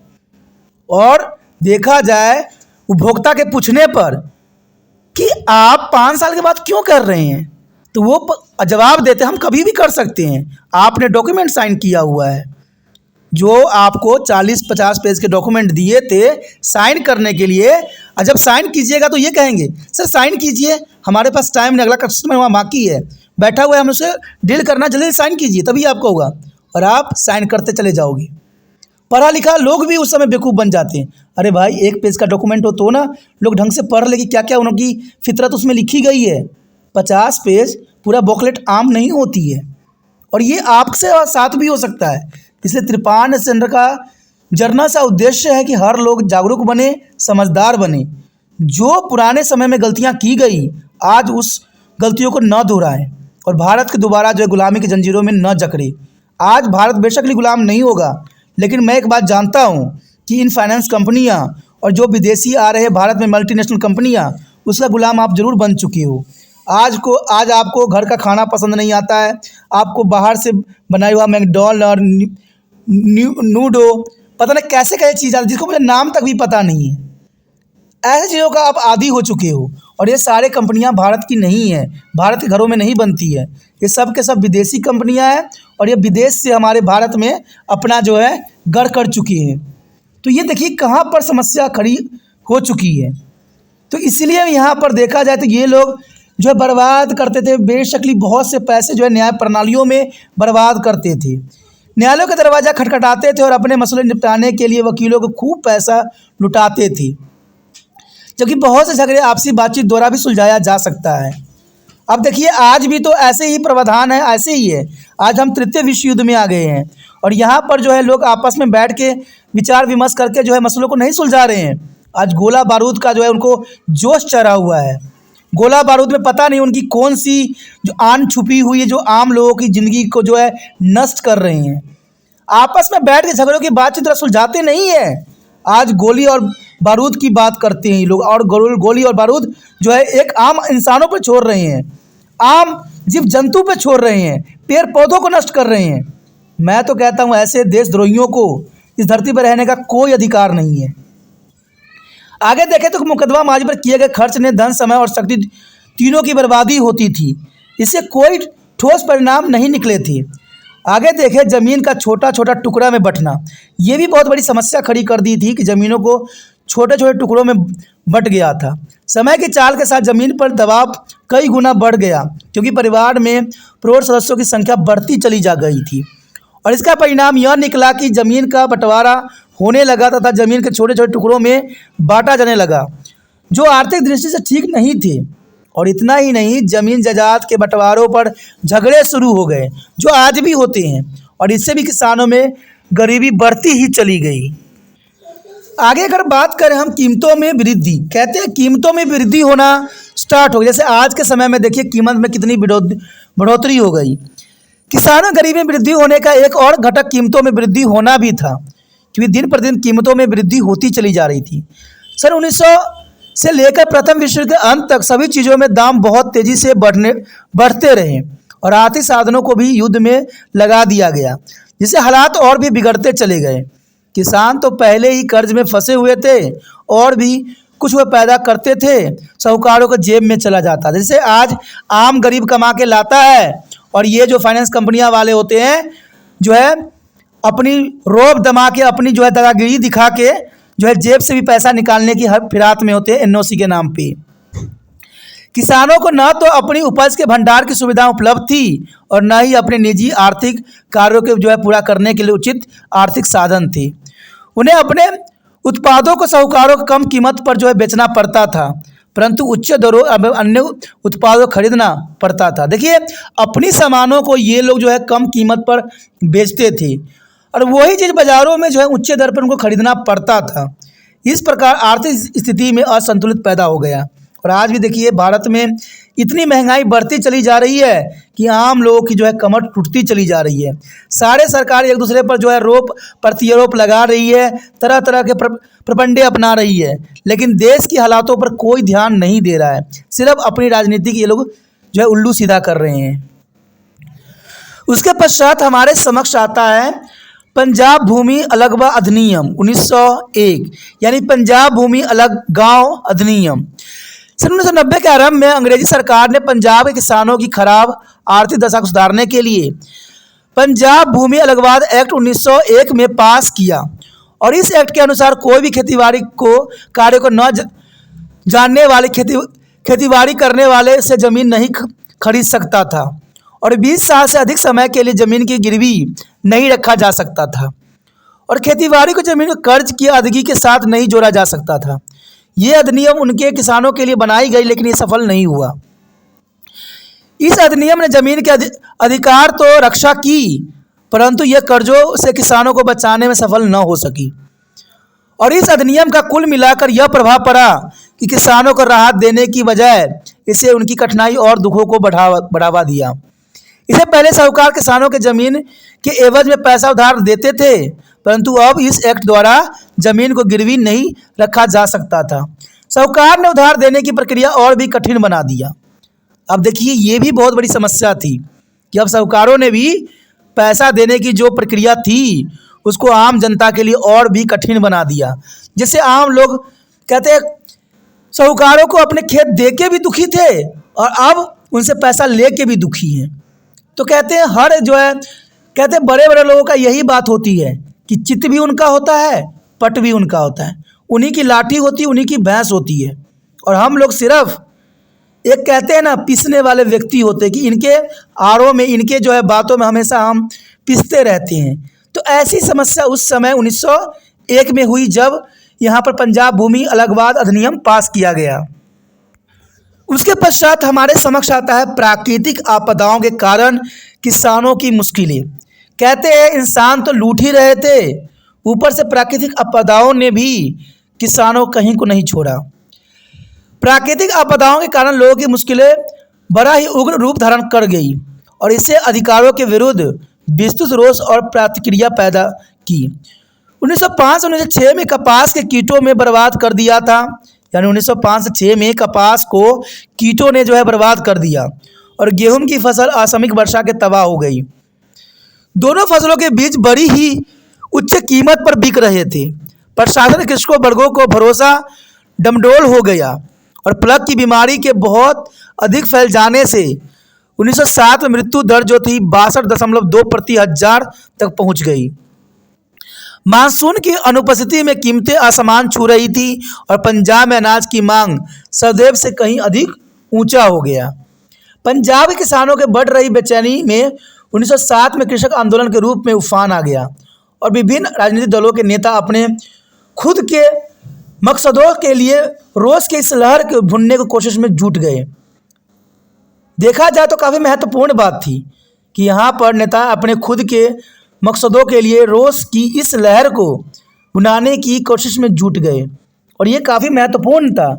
और देखा जाए उपभोक्ता के पूछने पर कि आप 5 साल के बाद क्यों कर रहे हैं, तो वो जवाब देते हम कभी भी कर सकते हैं, आपने डॉक्यूमेंट साइन किया हुआ है। जो आपको 40-50 पेज के डॉक्यूमेंट दिए थे साइन करने के लिए, और जब साइन कीजिएगा तो ये कहेंगे सर साइन कीजिए, हमारे पास टाइम नहीं, अगला कस्टमर वहाँ बाकी है, बैठा हुआ है, हम उसे डील करना, जल्दी साइन कीजिए तभी आपको होगा। और आप साइन करते चले जाओगे। पढ़ा लिखा लोग भी उस समय बेवकूफ़ बन जाते हैं। अरे भाई 1 पेज का डॉक्यूमेंट हो तो ना लोग ढंग से पढ़ ले कि क्या क्या उनकी फितरत उसमें लिखी गई है। 50 पेज पूरा बुकलेट आम नहीं होती है, और ये आपसे साथ भी हो सकता है। इसलिए त्रिपान चंद्र का जरना सा उद्देश्य है कि हर लोग जागरूक बने, समझदार बने। जो पुराने समय में गलतियां की गई आज उस गलतियों को न दोहराएं और भारत के दोबारा जो है गुलामी की जंजीरों में न जकड़े। आज भारत बेशक ही गुलाम नहीं होगा, लेकिन मैं एक बात जानता हूं कि इन फाइनेंस कंपनियां और जो विदेशी आ रहे हैं भारत में मल्टीनेशनल कंपनियां, उसका गुलाम आप ज़रूर बन चुके हो। आज आपको घर का खाना पसंद नहीं आता है, आपको बाहर से बनाया हुआ मैकडॉनल्ड और नूडो पता नहीं कैसे कैसे चीज़ आती है जिसको मुझे नाम तक भी पता नहीं है। ऐसी चीज़ों का आप आदी हो चुके हो। और ये सारे कंपनियां भारत की नहीं है, भारत के घरों में नहीं बनती है, ये सब के सब विदेशी कंपनियां हैं और ये विदेश से हमारे भारत में अपना जो है गढ़ कर चुकी हैं। तो ये देखिए कहाँ पर समस्या खड़ी हो चुकी है। तो इसलिए यहाँ पर देखा जाए तो ये लोग जो है बर्बाद करते थे, बेशकली बहुत से पैसे जो है न्याय प्रणालियों में बर्बाद करते थे, न्यायालयों का दरवाज़ा खटखटाते थे और अपने मसले निपटाने के लिए वकीलों को खूब पैसा लुटाते थे, जबकि बहुत से झगड़े आपसी बातचीत द्वारा भी सुलझाया जा सकता है। अब देखिए आज भी तो ऐसे ही प्रावधान है, ऐसे ही है। आज हम तृतीय विश्व युद्ध में आ गए हैं और यहाँ पर जो है लोग आपस में बैठ के विचार विमर्श करके जो है मसलों को नहीं सुलझा रहे हैं। आज गोला बारूद का जो है उनको जोश चढ़ा हुआ है। गोला बारूद में पता नहीं उनकी कौन सी जो आन छुपी हुई है जो आम लोगों की ज़िंदगी को जो है नष्ट कर रहे हैं। आपस में बैठ के झगड़ों की बातचीत तरह सुलझाते नहीं है। आज गोली और बारूद की बात करते हैं ये लोग और गोली और बारूद जो है एक आम इंसानों पर छोड़ रहे हैं, आम जीव जंतु पर छोड़ रहे हैं, पेड़ पौधों को नष्ट कर रहे हैं। मैं तो कहता हूँ ऐसे देशद्रोहियों को इस धरती पर रहने का कोई अधिकार नहीं है। आगे देखें तो मुकदमा माजी पर किए गए खर्च ने धन, समय और शक्ति तीनों की बर्बादी होती थी, इससे कोई ठोस परिणाम नहीं निकले थे। आगे देखें ज़मीन का छोटा छोटा टुकड़ा में बंटना, ये भी बहुत बड़ी समस्या खड़ी कर दी थी कि ज़मीनों को छोटे छोटे टुकड़ों में बंट गया था। समय की चाल के साथ ज़मीन पर दबाव कई गुना बढ़ गया क्योंकि परिवार में प्रौढ़ सदस्यों की संख्या बढ़ती चली जा गई थी और इसका परिणाम यह निकला कि ज़मीन का बंटवारा होने लगा तथा ज़मीन के छोटे छोटे टुकड़ों में बांटा जाने लगा जो आर्थिक दृष्टि से ठीक नहीं थे। और इतना ही नहीं, ज़मीन जायदाद के बंटवारों पर झगड़े शुरू हो गए जो आज भी होते हैं और इससे भी किसानों में गरीबी बढ़ती ही चली गई। आगे अगर बात करें हम कीमतों में वृद्धि, कहते हैं कीमतों में वृद्धि होना स्टार्ट हो गई। जैसे आज के समय में देखिए कीमत में कितनी बढ़ोतरी हो गई। किसानों गरीबी में वृद्धि होने का एक और घटक कीमतों में वृद्धि होना भी था क्योंकि दिन प्रतिदिन कीमतों में वृद्धि होती चली जा रही थी। सन 1900 से लेकर प्रथम विश्व युद्ध के अंत तक सभी चीज़ों में दाम बहुत तेज़ी से बढ़ते रहे और आर्थिक साधनों को भी युद्ध में लगा दिया गया, जिससे हालात और भी बिगड़ते चले गए। किसान तो पहले ही कर्ज में फंसे हुए थे और भी कुछ वो पैदा करते थे साहूकारों के जेब में चला जाता। जैसे आज आम गरीब कमा के लाता है और ये जो फाइनेंस कंपनियां वाले होते हैं जो है अपनी रौब दमा के, अपनी जो है दादागिरी दिखा के जो है जेब से भी पैसा निकालने की हर फिराक में होते हैं एनओसी के नाम पे। किसानों को न तो अपनी उपज के भंडार की सुविधा उपलब्ध थी और न ही अपने निजी आर्थिक कार्यों के जो है पूरा करने के लिए उचित आर्थिक साधन थे। उन्हें अपने उत्पादों को साहूकारों को कम कीमत पर जो है बेचना पड़ता था, परंतु उच्च दरों अन्य उत्पादों को खरीदना पड़ता था। देखिए अपनी सामानों को ये लोग जो है कम कीमत पर बेचते थे और वही चीज़ बाज़ारों में जो है उच्च दर पर उनको खरीदना पड़ता था। इस प्रकार आर्थिक स्थिति में असंतुलित पैदा हो गया और आज भी देखिए भारत में इतनी महंगाई बढ़ती चली जा रही है कि आम लोगों की जो है कमर टूटती चली जा रही है। सारे सरकार एक दूसरे पर जो है रोप प्रत्यारोप लगा रही है, तरह तरह के प्रपंडे अपना रही है, लेकिन देश की हालातों पर कोई ध्यान नहीं दे रहा है। सिर्फ अपनी राजनीति की ये लोग जो है उल्लू सीधा कर रहे हैं। उसके पश्चात हमारे समक्ष आता है पंजाब भूमि अलगवा अधिनियम 1901, यानी पंजाब भूमि अलग गांव अधिनियम। सन 1990 के आरंभ में अंग्रेजी सरकार ने पंजाब के किसानों की खराब आर्थिक दशा को सुधारने के लिए पंजाब भूमि अलगवाद एक्ट 1901 में पास किया और इस एक्ट के अनुसार कोई भी खेतीबाड़ी को कार्य को न जानने वाले खेतीबाड़ी करने वाले से ज़मीन नहीं खरीद सकता था और 20 साल से अधिक समय के लिए ज़मीन की गिरवी नहीं रखा जा सकता था और खेतीबाड़ी को ज़मीन को कर्ज की अदायगी के साथ नहीं जोड़ा जा सकता था। ये अधिनियम उनके किसानों के लिए बनाई गई लेकिन ये सफल नहीं हुआ। इस अधिनियम ने ज़मीन के अधिकार तो रक्षा की परंतु यह कर्जों से किसानों को बचाने में सफल न हो सकी और इस अधिनियम का कुल मिलाकर यह प्रभाव पड़ा कि किसानों को राहत देने की बजाय इसे उनकी कठिनाई और दुखों को बढ़ावा दिया। इससे पहले साहूकार किसानों के ज़मीन के एवज में पैसा उधार देते थे परंतु अब इस एक्ट द्वारा ज़मीन को गिरवी नहीं रखा जा सकता था। साहूकार ने उधार देने की प्रक्रिया और भी कठिन बना दिया। अब देखिए ये भी बहुत बड़ी समस्या थी कि अब साहूकारों ने भी पैसा देने की जो प्रक्रिया थी उसको आम जनता के लिए और भी कठिन बना दिया। जैसे आम लोग कहते हैं साहूकारों को अपने खेत दे के भी दुखी थे और अब उनसे पैसा ले के भी दुखी हैं। तो कहते हैं हर जो है कहते हैं बड़े बड़े लोगों का यही बात होती है कि चित्त भी उनका होता है, पट भी उनका होता है, उन्हीं की लाठी होती है, उन्हीं की भैंस होती है, और हम लोग सिर्फ एक कहते हैं ना पिसने वाले व्यक्ति होते हैं कि इनके आड़ों में, इनके जो है बातों में हमेशा हम पिसते रहते हैं। तो ऐसी समस्या उस समय 1901 में हुई जब यहाँ पर पंजाब भूमि अलगवाद अधिनियम पास किया गया। उसके पश्चात हमारे समक्ष आता है प्राकृतिक आपदाओं के कारण किसानों की मुश्किलें। कहते हैं इंसान तो लूट ही रहे थे, ऊपर से प्राकृतिक आपदाओं ने भी किसानों कहीं को नहीं छोड़ा। प्राकृतिक आपदाओं के कारण लोगों की मुश्किलें बड़ा ही उग्र रूप धारण कर गई और इससे अधिकारों के विरुद्ध विस्तृत रोष और प्रतिक्रिया पैदा की। 1905 से 1906 में कपास के कीटों में बर्बाद कर दिया था, यानी 1905 से 6 में कपास को कीटों ने जो है बर्बाद कर दिया और गेहूं की फसल आकस्मिक वर्षा के तबाह हो गई। दोनों फसलों के बीज बड़ी ही उच्च कीमत पर बिक रहे थे। प्रशासन कृषकों वर्गों को भरोसा डमडोल हो गया और प्लग की बीमारी के बहुत अधिक फैल जाने से 1907 में मृत्यु दर जो थी 62.2 प्रति हजार तक पहुंच गई। मानसून की अनुपस्थिति में कीमतें आसमान छू रही थी और पंजाब में अनाज की मांग सदैव से कहीं अधिक ऊंचा हो गया। पंजाब के किसानों के बढ़ रही बेचैनी में 1907 में कृषक आंदोलन के रूप में उफान आ गया और विभिन्न राजनीतिक दलों के नेता अपने खुद के मकसदों के लिए रोष के इस लहर को भुनने की कोशिश में जुट गए। देखा जाए तो काफ़ी महत्वपूर्ण बात थी कि यहाँ पर नेता अपने खुद के मकसदों के लिए रोष की इस लहर को भुनाने की कोशिश में जुट गए और ये काफ़ी महत्वपूर्ण था।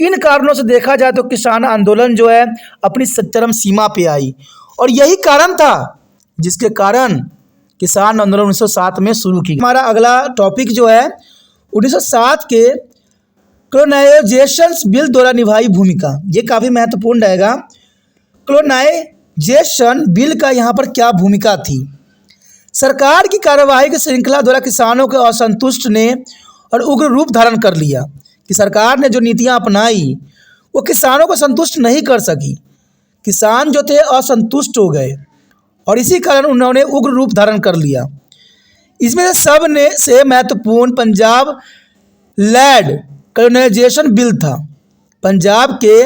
इन कारणों से देखा जाए तो किसान आंदोलन जो है अपनी चरम सीमा पे आई और यही कारण था जिसके कारण किसान आंदोलन 1907 में शुरू की। हमारा अगला टॉपिक जो है 1907 के कॉलोनाइजेशन बिल द्वारा निभाई भूमिका, ये काफ़ी महत्वपूर्ण रहेगा। कॉलोनाइजेशन बिल का यहाँ पर क्या भूमिका थी? सरकार की कार्यवाही की श्रृंखला द्वारा किसानों के असंतुष्ट ने और उग्र रूप धारण कर लिया कि सरकार ने जो नीतियाँ अपनाई वो किसानों को संतुष्ट नहीं कर सकी। किसान जो थे असंतुष्ट हो गए और इसी कारण उन्होंने उग्र रूप धारण कर लिया। इसमें से महत्वपूर्ण पंजाब लैंड कॉलोनाइजेशन बिल था। पंजाब के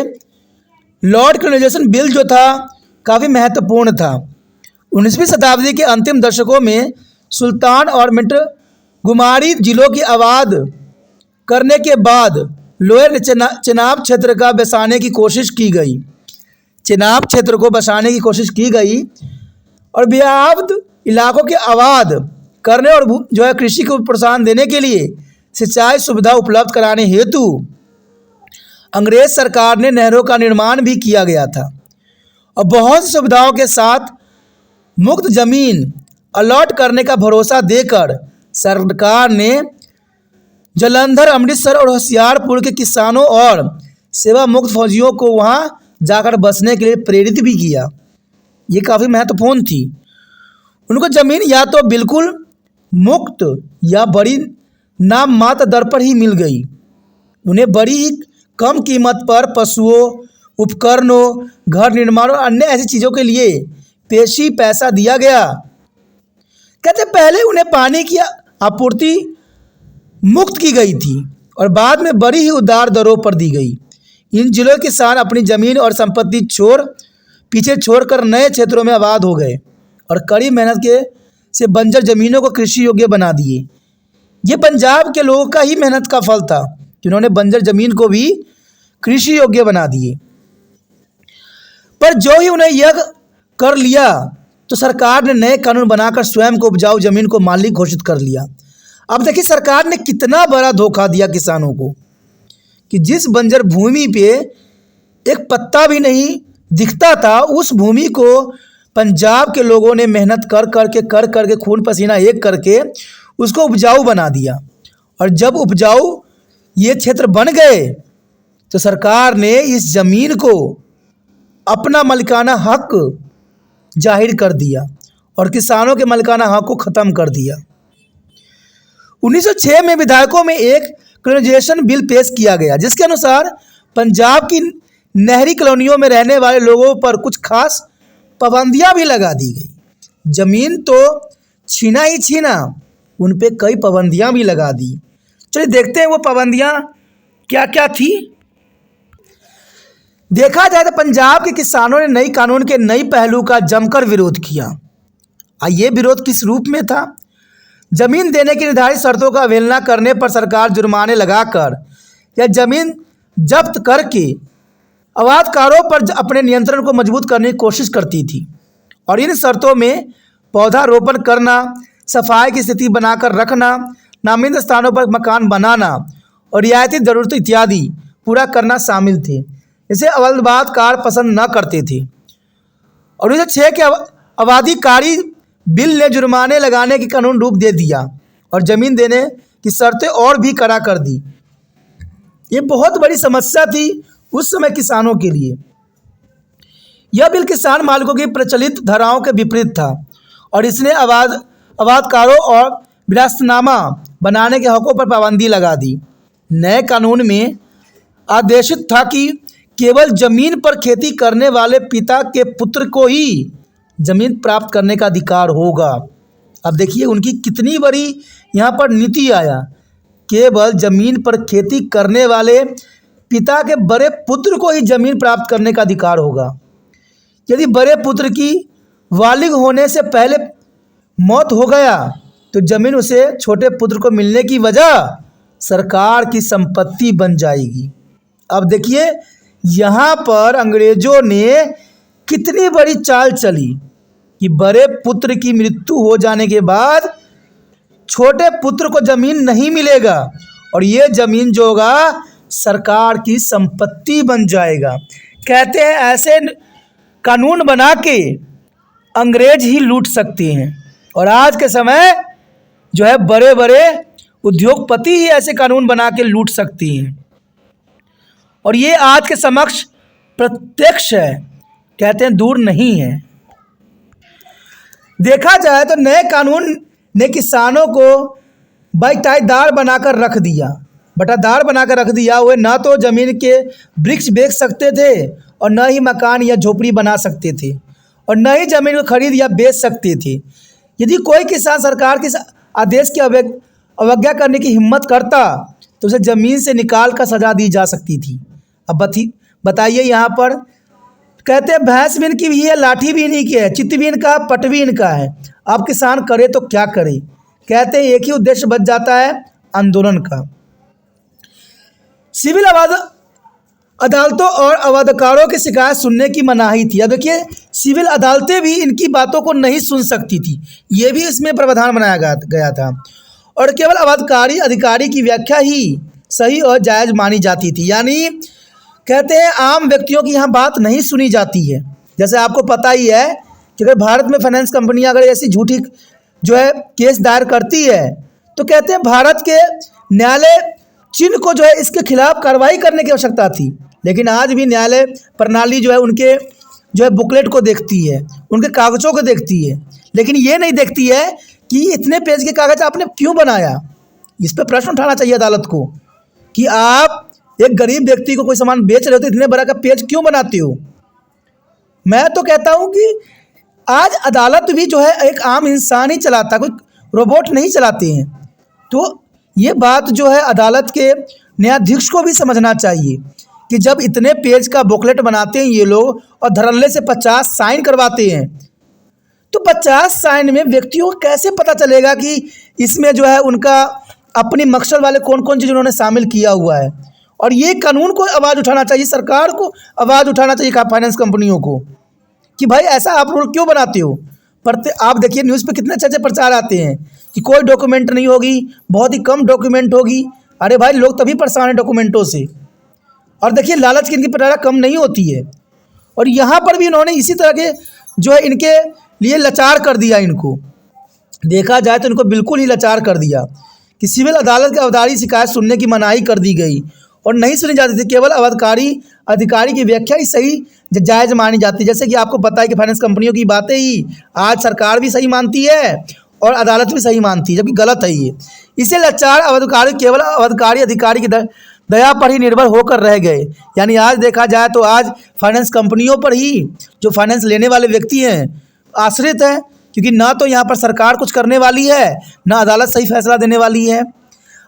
लॉर्ड कॉलोनाइजेशन बिल जो था काफ़ी महत्वपूर्ण था। 19वीं शताब्दी के अंतिम दशकों में सुल्तान और मिंटगुमारी जिलों की आबाद करने के बाद लोअर चेनाब क्षेत्र का बसाने की कोशिश की गई। चेनाब क्षेत्र को बसाने की कोशिश की गई और व्याप्त इलाकों के आबाद करने और जो है कृषि को प्रोत्साहन देने के लिए सिंचाई सुविधा उपलब्ध कराने हेतु अंग्रेज सरकार ने नहरों का निर्माण भी किया गया था और बहुत सी सुविधाओं के साथ मुक्त जमीन अलॉट करने का भरोसा देकर सरकार ने जालंधर, अमृतसर और होशियारपुर के किसानों और सेवा मुक्त फौजियों को वहां जाकर बसने के लिए प्रेरित भी किया। ये काफ़ी महत्वपूर्ण थी। उनको ज़मीन या तो बिल्कुल मुक्त या बड़ी नाम मात्र दर पर ही मिल गई। उन्हें बड़ी ही कम कीमत पर पशुओं, उपकरणों, घर निर्माण और अन्य ऐसी चीज़ों के लिए पेशी पैसा दिया गया। कहते पहले उन्हें पानी की आपूर्ति मुक्त की गई थी और बाद में बड़ी ही उदार दरों पर दी गई। इन जिलों के किसान अपनी ज़मीन और संपत्ति पीछे छोड़कर नए क्षेत्रों में आबाद हो गए और कड़ी मेहनत से बंजर ज़मीनों को कृषि योग्य बना दिए। ये पंजाब के लोगों का ही मेहनत का फल था कि उन्होंने बंजर ज़मीन को भी कृषि योग्य बना दिए। पर जो ही उन्हें यह कर लिया तो सरकार ने नए कानून बनाकर स्वयं को उपजाऊ ज़मीन को मालिक घोषित कर लिया। अब देखिए सरकार ने कितना बड़ा धोखा दिया किसानों को कि जिस बंजर भूमि पे एक पत्ता भी नहीं दिखता था उस भूमि को पंजाब के लोगों ने मेहनत कर करके खून पसीना एक करके उसको उपजाऊ बना दिया। और जब उपजाऊ ये क्षेत्र बन गए तो सरकार ने इस ज़मीन को अपना मालिकाना हक जाहिर कर दिया और किसानों के मालिकाना हक को ख़त्म कर दिया। 1906 में विधायकों में एक कॉलोनाइजेशन बिल पेश किया गया, जिसके अनुसार पंजाब की नहरी कॉलोनियों में रहने वाले लोगों पर कुछ खास पाबंदियां भी लगा दी गई। ज़मीन तो छीना ही छीना, उन पे कई पाबंदियां भी लगा दी। चलिए देखते हैं वो पाबंदियां क्या क्या थी। देखा जाए तो पंजाब के किसानों ने नई कानून के नई पहलू का जमकर विरोध किया। ये विरोध किस रूप में था? जमीन देने की निर्धारित शर्तों का अवहेलना करने पर सरकार जुर्माने लगाकर या जमीन जब्त करके अवैधकारों पर अपने नियंत्रण को मजबूत करने की कोशिश करती थी और इन शर्तों में पौधारोपण करना, सफाई की स्थिति बनाकर रखना, नामिंद स्थानों पर मकान बनाना और रियायती जरूरत इत्यादि पूरा करना शामिल थे। इसे अवैधकार पसंद न करते थे और 1906 के आबादीकारी बिल ने जुर्माने लगाने की कानून रूप दे दिया और ज़मीन देने की शर्तें और भी कड़ा कर दी। ये बहुत बड़ी समस्या थी उस समय किसानों के लिए। यह बिल किसान मालिकों की प्रचलित धाराओं के विपरीत था और इसने अवैधकारों और विरासतनामा बनाने के हकों पर पाबंदी लगा दी। नए कानून में आदेशित था कि केवल ज़मीन पर खेती करने वाले पिता के पुत्र को ही ज़मीन प्राप्त करने का अधिकार होगा। अब देखिए उनकी कितनी बड़ी यहाँ पर नीति आया, केवल ज़मीन पर खेती करने वाले पिता के बड़े पुत्र को ही ज़मीन प्राप्त करने का अधिकार होगा। यदि बड़े पुत्र की बालिग होने से पहले मौत हो गया तो ज़मीन उसे छोटे पुत्र को मिलने की वजह सरकार की संपत्ति बन जाएगी। अब देखिए यहाँ पर अंग्रेज़ों ने कितनी बड़ी चाल चली कि बड़े पुत्र की मृत्यु हो जाने के बाद छोटे पुत्र को ज़मीन नहीं मिलेगा और ये ज़मीन जो होगा सरकार की संपत्ति बन जाएगा। कहते हैं ऐसे कानून बना के अंग्रेज ही लूट सकते हैं और आज के समय जो है बड़े बड़े उद्योगपति ही ऐसे कानून बना के लूट सकते हैं और ये आज के समक्ष प्रत्यक्ष है, कहते हैं दूर नहीं है। देखा जाए तो नए कानून ने किसानों को बटाईदार बनाकर रख दिया। वे ना तो ज़मीन के वृक्ष बेच सकते थे और न ही मकान या झोपड़ी बना सकते थे और न ही ज़मीन को खरीद या बेच सकते थे। यदि कोई किसान सरकार के आदेश की अवज्ञा करने की हिम्मत करता तो उसे ज़मीन से निकाल कर सजा दी जा सकती थी। अब बताइए यहाँ पर कहते हैं भैंस भी इनकी भी है, लाठी भी इन्हीं की है, चित्त भी इनका, पट भी इनका है। अब किसान करे तो क्या करे? कहते हैं एक ही उद्देश्य बच जाता है आंदोलन का। सिविल अदालतों और अवैधकारों की शिकायत सुनने की मनाही थी। अब देखिए सिविल अदालतें भी इनकी बातों को नहीं सुन सकती थी, ये भी इसमें प्रावधान बनाया गया था और केवल अवैधकारी अधिकारी की व्याख्या ही सही और जायज़ मानी जाती थी। यानी कहते हैं आम व्यक्तियों की यहाँ बात नहीं सुनी जाती है। जैसे आपको पता ही है कि अगर भारत में फाइनेंस कंपनियाँ अगर ऐसी झूठी जो है केस दायर करती है तो कहते हैं भारत के न्यायालय चीन को जो है इसके खिलाफ कार्रवाई करने की आवश्यकता थी, लेकिन आज भी न्यायालय प्रणाली जो है उनके जो है बुकलेट को देखती है, उनके कागज़ों को देखती है, लेकिन ये नहीं देखती है कि इतने पेज के कागज़ आपने क्यों बनाया। इस पर प्रश्न उठाना चाहिए अदालत को कि आप एक गरीब व्यक्ति को कोई सामान बेच रहे हो तो इतने बड़ा का पेज क्यों बनाते हो। मैं तो कहता हूँ कि आज अदालत भी जो है एक आम इंसान ही चलाता, कोई रोबोट नहीं चलाते हैं। तो ये बात जो है अदालत के न्यायाधीश को भी समझना चाहिए कि जब इतने पेज का बुकलेट बनाते हैं ये लोग और धड़ल्ले से 50 साइन करवाते हैं तो 50 साइन में व्यक्तियों को कैसे पता चलेगा कि इसमें जो है उनका अपनी मकसद वाले कौन कौन चीज़ उन्होंने शामिल किया हुआ है। और ये कानून को आवाज़ उठाना चाहिए, सरकार को आवाज़ उठाना चाहिए फाइनेंस कंपनियों को कि भाई ऐसा आप रूल क्यों बनाते हो। पर आप देखिए न्यूज़ पे कितने अच्छे प्रचार आते हैं कि कोई डॉक्यूमेंट नहीं होगी, बहुत ही कम डॉक्यूमेंट होगी। अरे भाई लोग तभी परेशान हैं डॉक्यूमेंटों से। और देखिए लालच की इनकी प्रेरणा कम नहीं होती है और यहाँ पर भी इन्होंने इसी तरह के जो है इनके लिए लाचार कर दिया। इनको देखा जाए तो इनको बिल्कुल ही लाचार कर दिया कि सिविल अदालत के अवधारी शिकायत सुनने की मनाही कर दी गई और नहीं सुनी जाती थी। केवल अवैधकारी अधिकारी की व्याख्या ही सही जायज़ मानी जाती है। जैसे कि आपको पता है कि फाइनेंस कंपनियों की बातें ही आज सरकार भी सही मानती है और अदालत भी सही मानती है, जबकि गलत है ये। इसे लाचार अवधकारी केवल अवधकारी अधिकारी की दया पर ही निर्भर होकर रह गए। यानी आज देखा जाए तो आज फाइनेंस कंपनियों पर ही जो फाइनेंस लेने वाले व्यक्ति हैं आश्रित है, क्योंकि ना तो यहाँ पर सरकार कुछ करने वाली है, ना अदालत सही फैसला देने वाली है।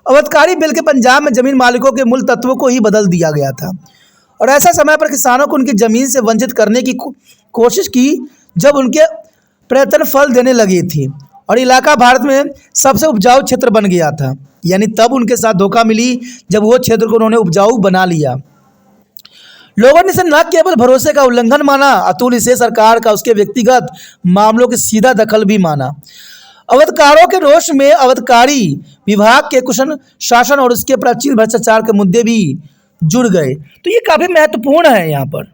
अवधकारी बिल के पंजाब में ज़मीन मालिकों के मूल तत्वों को ही बदल दिया गया था और ऐसा समय पर किसानों को उनकी ज़मीन से वंचित करने की कोशिश की जब उनके प्रयत्न फल देने लगे थे और इलाका भारत में सबसे उपजाऊ क्षेत्र बन गया था। यानी तब उनके साथ धोखा मिली जब वो क्षेत्र को उन्होंने उपजाऊ बना लिया। लोगों ने इसे न केवल भरोसे का उल्लंघन माना, अतुल इसे सरकार का उसके व्यक्तिगत मामलों की सीधा दखल भी माना। अवधकारों के रोष में अवधकारी विभाग के कुशल शासन और उसके प्राचीन भ्रष्टाचार के मुद्दे भी जुड़ गए। तो ये काफ़ी महत्वपूर्ण है यहाँ पर।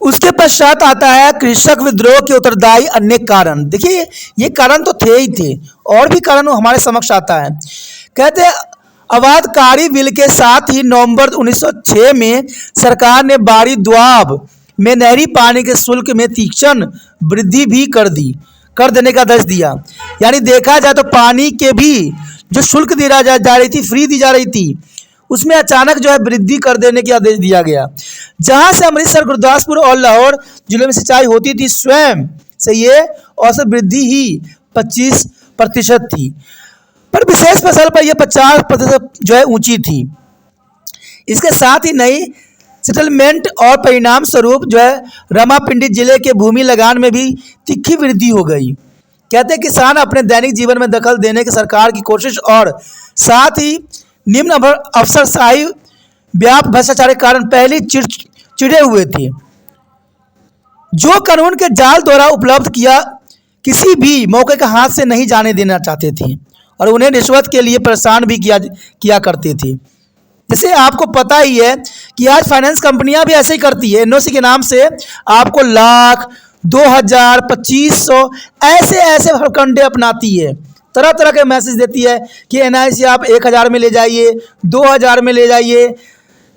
उसके पश्चात आता है कृषक विद्रोह के उत्तरदायी अन्य कारण। देखिए ये कारण तो थे ही थे, और भी कारण हमारे समक्ष आता है। कहते हैं अवधकारी बिल के साथ ही नवंबर 1906 में सरकार ने बाड़ी द्वाब में नहरी पानी के शुल्क में तीक्ष्ण वृद्धि भी कर देने का आदेश दिया। यानी देखा जाए तो पानी के भी जो शुल्क दी जा रही थी, फ्री दी जा रही थी, उसमें अचानक जो है वृद्धि कर देने की आदेश दिया गया। जहां से अमृतसर, गुरदासपुर और लाहौर जिलों में सिंचाई होती थी, स्वयं से ये औसत वृद्धि ही 25% थी, पर विशेष फसल पर यह 50% जो है ऊंची थी। इसके साथ ही नई सेटलमेंट और परिणाम स्वरूप जो है रामापिंडी जिले के भूमि लगान में भी तीखी वृद्धि हो गई। कहते किसान अपने दैनिक जीवन में दखल देने की सरकार की कोशिश और साथ ही निम्न अफसरशाही व्यापक भ्रष्टाचार के कारण पहले चिड़े हुए थे, जो कानून के जाल द्वारा उपलब्ध किया किसी भी मौके का हाथ से नहीं जाने देना चाहते थे और उन्हें रिश्वत के लिए परेशान भी किया करते थे। जैसे आपको पता ही है कि आज फाइनेंस कंपनियां भी ऐसे ही करती है। एनओसी के नाम से आपको लाख, 2000, 2500 ऐसे हरकंडे अपनाती है। तरह तरह के मैसेज देती है कि एनआईसी आप 1000 में ले जाइए, 2000 में ले जाइए,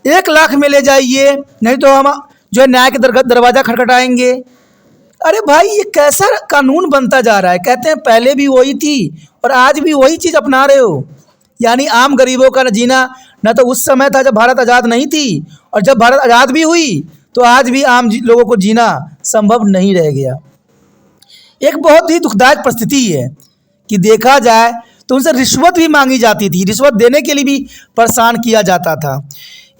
1 लाख में ले जाइए, नहीं तो हम जो है न्याय के दरवाज़ा खटखटाएंगे। अरे भाई ये कैसा कानून बनता जा रहा है। कहते हैं पहले भी वही थी और आज भी वही चीज़ अपना रहे हो। यानी आम गरीबों का जीना न तो उस समय था जब भारत आज़ाद नहीं थी, और जब भारत आज़ाद भी हुई तो आज भी आम लोगों को जीना संभव नहीं रह गया। एक बहुत ही दुखदायक परिस्थिति है कि देखा जाए तो उनसे रिश्वत भी मांगी जाती थी, रिश्वत देने के लिए भी परेशान किया जाता था।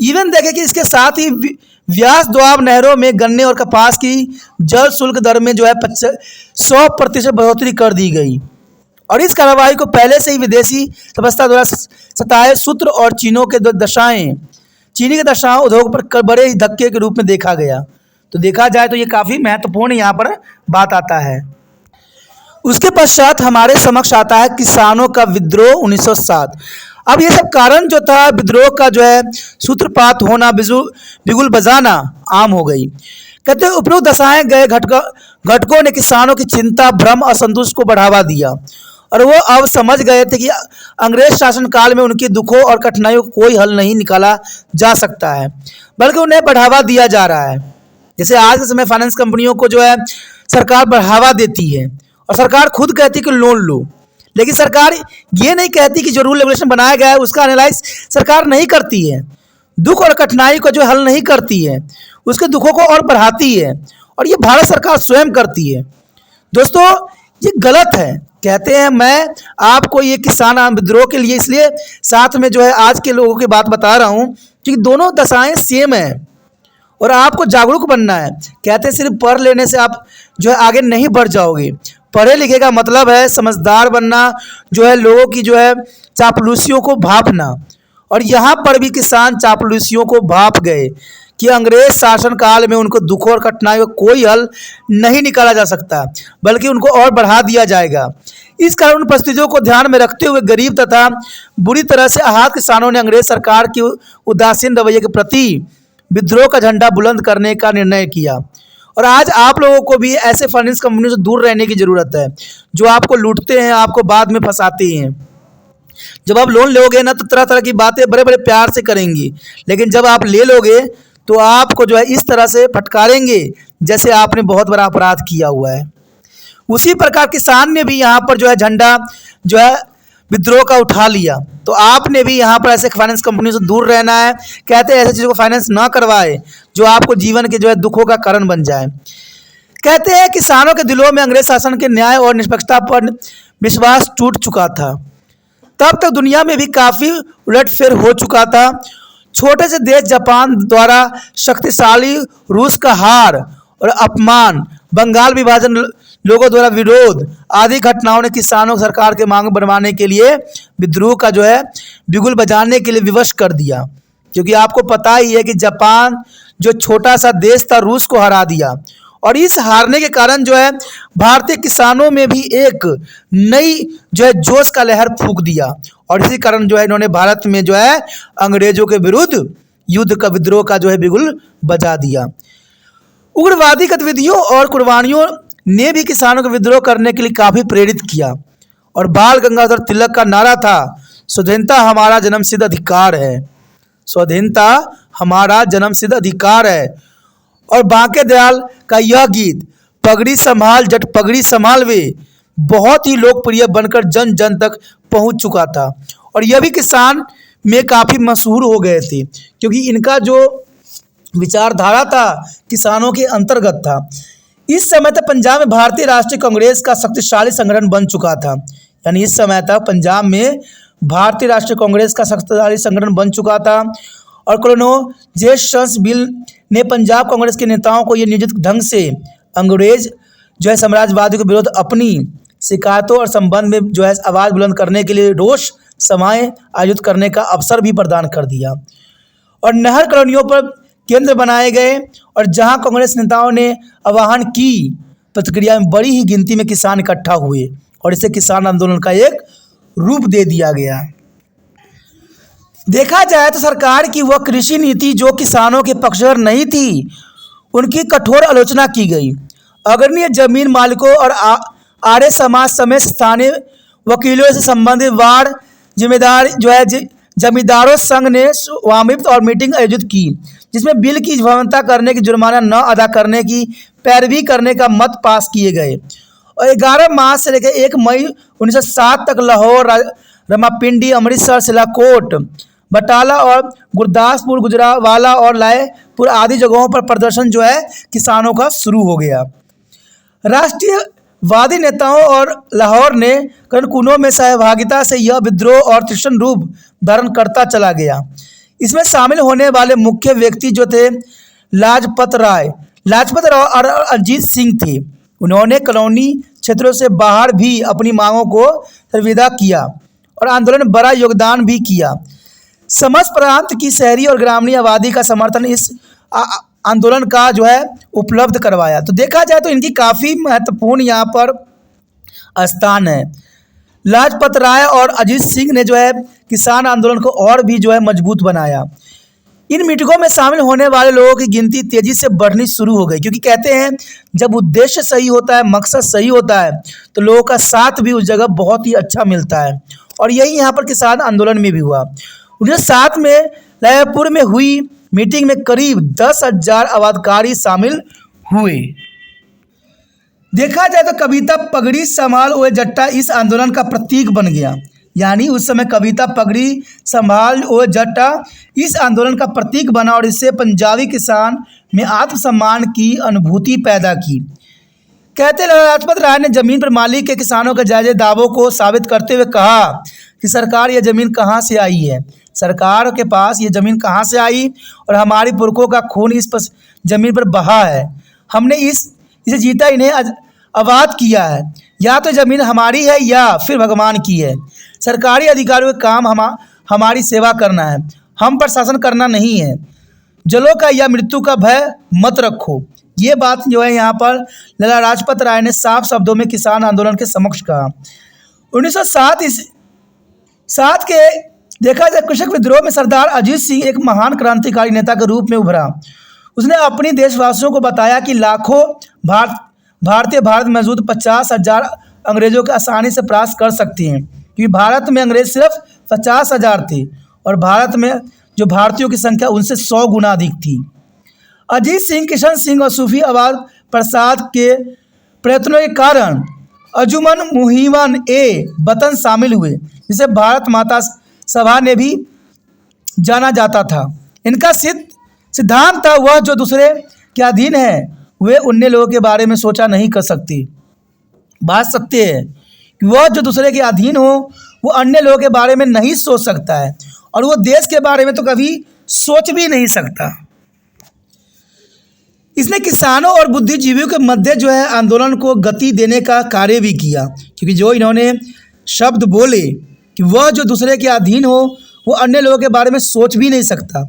इवन देखें कि इसके साथ ही व्यास दोआब नहरों में गन्ने और कपास की जल शुल्क दर में जो है 100% बढ़ोतरी कर दी गई और इस कार्रवाई को पहले से ही विदेशी व्यवस्था द्वारा सताए सूत्र और चीनी के दशाएं उद्योग पर बड़े ही धक्के के रूप में देखा गया। तो देखा जाए तो ये काफ़ी महत्वपूर्ण यहाँ पर बात आता है। उसके पश्चात हमारे समक्ष आता है किसानों का विद्रोह 1907। अब ये सब कारण जो था विद्रोह का जो है सूत्रपात होना, बिगुल बजाना आम हो गई। कहते हैं उपरोक्त दशाएं गए घटकों ने किसानों की चिंता, भ्रम, असंतोष को बढ़ावा दिया और वो अब समझ गए थे कि अंग्रेज शासन काल में उनके दुखों और कठिनाइयों को कोई हल नहीं निकाला जा सकता है, बल्कि उन्हें बढ़ावा दिया जा रहा है। जैसे आज के समय फाइनेंस कंपनियों को जो है सरकार बढ़ावा देती है और सरकार खुद कहती है कि लोन लो, लेकिन सरकार ये नहीं कहती कि जो रूल रेगुलेशन बनाया गया है उसका एनालाइज सरकार नहीं करती है। दुख और कठिनाई को जो हल नहीं करती है, उसके दुखों को और बढ़ाती है, और ये भारत सरकार स्वयं करती है। दोस्तों ये गलत है। कहते हैं मैं आपको ये किसान विद्रोह के लिए इसलिए साथ में जो है आज के लोगों की बात बता रहा हूँ क्योंकि दोनों दशाएं सेम है और आपको जागरूक बनना है। कहते हैं सिर्फ पढ़ लेने से आप जो है आगे नहीं बढ़ जाओगे। पढ़े लिखे का मतलब है समझदार बनना, जो है लोगों की जो है चापलूसियों को भांपना, और यहाँ पर भी किसान चापलूसियों को भांप गए कि अंग्रेज शासन काल में उनको दुखों और कठिनाइयों का कोई हल नहीं निकाला जा सकता, बल्कि उनको और बढ़ा दिया जाएगा। इस कारण उन परिस्थितियों को ध्यान में रखते हुए गरीब तथा बुरी तरह से आहत किसानों ने अंग्रेज सरकार की उदासीन रवैये के प्रति विद्रोह का झंडा बुलंद करने का निर्णय किया। और आज आप लोगों को भी ऐसे फाइनेंस कंपनियों से दूर रहने की ज़रूरत है जो आपको लूटते हैं, आपको बाद में फंसाते हैं। जब आप लोन लोगे ना तो तरह तरह की बातें बड़े बड़े प्यार से करेंगी, लेकिन जब आप ले लोगे तो आपको जो है इस तरह से फटकारेंगे जैसे आपने बहुत बड़ा अपराध किया हुआ है। उसी प्रकार किसान ने भी यहाँ पर जो है झंडा जो है विद्रोह का उठा लिया। तो आपने भी यहाँ पर ऐसे फाइनेंस कंपनी से दूर रहना है। कहते हैं ऐसे चीज़ों को फाइनेंस ना करवाए जो आपको जीवन के जो है दुखों का कारण बन जाए। कहते हैं किसानों के दिलों में अंग्रेज शासन के न्याय और निष्पक्षता पर विश्वास टूट चुका था। तब तक दुनिया में भी काफ़ी उलटफेर हो चुका था। छोटे से देश जापान द्वारा शक्तिशाली रूस का हार और अपमान, बंगाल विभाजन, लोगों द्वारा विरोध आदि घटनाओं ने किसानों को सरकार के मांग बनवाने के लिए विद्रोह का जो है बिगुल बजाने के लिए विवश कर दिया। क्योंकि आपको पता ही है कि जापान जो छोटा सा देश था रूस को हरा दिया, और इस हारने के कारण जो है भारतीय किसानों में भी एक नई जो है जोश का लहर फूंक दिया, और इसी कारण जो है इन्होंने भारत में जो है अंग्रेजों के विरुद्ध युद्ध का विद्रोह का जो है बिगुल बजा दिया। उग्रवादी गतिविधियों और कुर्बानियों ने भी किसानों को विद्रोह करने के लिए काफ़ी प्रेरित किया, और बाल गंगाधर तिलक का नारा था, स्वाधीनता हमारा जन्मसिद्ध अधिकार है, स्वाधीनता हमारा जन्मसिद्ध अधिकार है। और बांके दयाल का यह गीत पगड़ी संभाल जट पगड़ी संभाल वे बहुत ही लोकप्रिय बनकर जन जन तक पहुंच चुका था, और यह भी किसान में काफ़ी मशहूर हो गए थे क्योंकि इनका जो विचारधारा था किसानों के अंतर्गत था। इस समय तक पंजाब में भारतीय राष्ट्रीय कांग्रेस का शक्तिशाली संगठन बन चुका था। यानी इस समय तक पंजाब में भारतीय राष्ट्रीय कांग्रेस का शक्तिशाली संगठन बन चुका था, और कॉलोनल जेम्स बिल ने पंजाब कांग्रेस के नेताओं को ये नियोजित ढंग से अंग्रेज जो है साम्राज्यवादी के विरुद्ध अपनी शिकायतों और संबंध में जो है आवाज़ बुलंद करने के लिए रोष सभाएं आयोजित करने का अवसर भी प्रदान कर दिया। और नहर कॉलोनियों पर केंद्र बनाए गए, और जहां कांग्रेस नेताओं ने आह्वान की प्रतिक्रिया में बड़ी ही गिनती में किसान इकट्ठा हुए, और इसे किसान आंदोलन का एक रूप दे दिया गया। देखा जाए तो सरकार की वह कृषि नीति जो किसानों के पक्षधर नहीं थी, उनकी कठोर आलोचना की गई। अग्रणी जमीन मालिकों और आर्य समाज समेत स्थानीय वकीलों से संबंधित वार्ड जिम्मेदार जो है जमींदारों संघ ने स्वामित्व और मीटिंग आयोजित की, जिसमें बिल की भवनता करने की, जुर्माना न अदा करने की, पैरवी करने का मत पास किए गए। और 11 मार्च से लेकर 1 मई 1907 तक लाहौर, रामापिंडी, अमृतसर, सिलाकोट, बटाला और गुरदासपुर, गुजरावाला और लायपुर आदि जगहों पर प्रदर्शन जो है किसानों का शुरू हो गया। राष्ट्रीयवादी नेताओं और लाहौर ने कारकुनों में सहभागिता से यह विद्रोह और तीक्ष्ण रूप धारण करता चला गया। इसमें शामिल होने वाले मुख्य व्यक्ति जो थे लाजपत राय और अजीत सिंह थे। उन्होंने कॉलोनी क्षेत्रों से बाहर भी अपनी मांगों को सर्विदा किया और आंदोलन में बड़ा योगदान भी किया। समस्त प्रांत की शहरी और ग्रामीण आबादी का समर्थन इस आंदोलन का जो है उपलब्ध करवाया। तो देखा जाए तो इनकी काफ़ी महत्वपूर्ण यहाँ पर स्थान है। लाजपत राय और अजीत सिंह ने जो है किसान आंदोलन को और भी जो है मजबूत बनाया। इन मीटिंगों में शामिल होने वाले लोगों की गिनती तेज़ी से बढ़नी शुरू हो गई, क्योंकि कहते हैं जब उद्देश्य सही होता है, मकसद सही होता है, तो लोगों का साथ भी उस जगह बहुत ही अच्छा मिलता है। और यही यहाँ पर किसान आंदोलन में भी हुआ। 1907 में लायपुर में हुई मीटिंग में करीब 10,000 आबादकारी शामिल हुए। देखा जाए तो कविता पगड़ी संभाल ओए जट्टा इस आंदोलन का प्रतीक बन गया। यानी उस समय कविता पगड़ी संभाल ओए जट्टा इस आंदोलन का प्रतीक बना, और इससे पंजाबी किसान में आत्मसम्मान की अनुभूति पैदा की। कहते लाजपत राय ने जमीन पर मालिक के किसानों के जायज़ दावों को साबित करते हुए कहा कि सरकार यह ज़मीन कहाँ से आई है, सरकार के पास ये ज़मीन कहाँ से आई, और हमारी पुरखों का खून इस ज़मीन पर बहा है। हमने इसे जीता इन्हें आबाद किया है। या तो ज़मीन हमारी है या फिर भगवान की है। सरकारी अधिकारियों का काम हमारी सेवा करना है, हम पर शासन करना नहीं है। जलों का या मृत्यु का भय मत रखो। ये बात जो है यहाँ पर लाला लाजपत राय ने साफ शब्दों में किसान आंदोलन के समक्ष कहा। 1907 के देखा जाए कृषक विद्रोह में सरदार अजीत सिंह एक महान क्रांतिकारी नेता के रूप में उभरा। उसने अपनी देशवासियों को बताया कि लाखों भारत में मौजूद 50,000 अंग्रेजों को आसानी से परास्त कर सकते हैं, क्योंकि भारत में अंग्रेज सिर्फ 50,000 थे और भारत में जो भारतीयों की संख्या उनसे 100 गुना अधिक थी। अजीत सिंह, किशन सिंह और सूफी आबाद प्रसाद के प्रयत्नों के कारण अंजुमन मुहिवन ए वतन शामिल हुए, जिसे भारत माता सभा ने भी जाना जाता था। इनका सिद्धांत था, वह जो दूसरे के अधीन है वे अन्य लोगों के बारे में सोचा नहीं कर सकती। बात सत्य है कि वह जो दूसरे के अधीन हो वो अन्य लोगों के बारे में नहीं सोच सकता है, और वो देश के बारे में तो कभी सोच भी नहीं सकता। इसने किसानों और बुद्धिजीवियों के मध्य जो है आंदोलन को गति देने का कार्य भी किया, क्योंकि जो इन्होंने शब्द बोले कि वह जो दूसरे के अधीन हो वो अन्य लोगों के बारे में सोच भी नहीं सकता,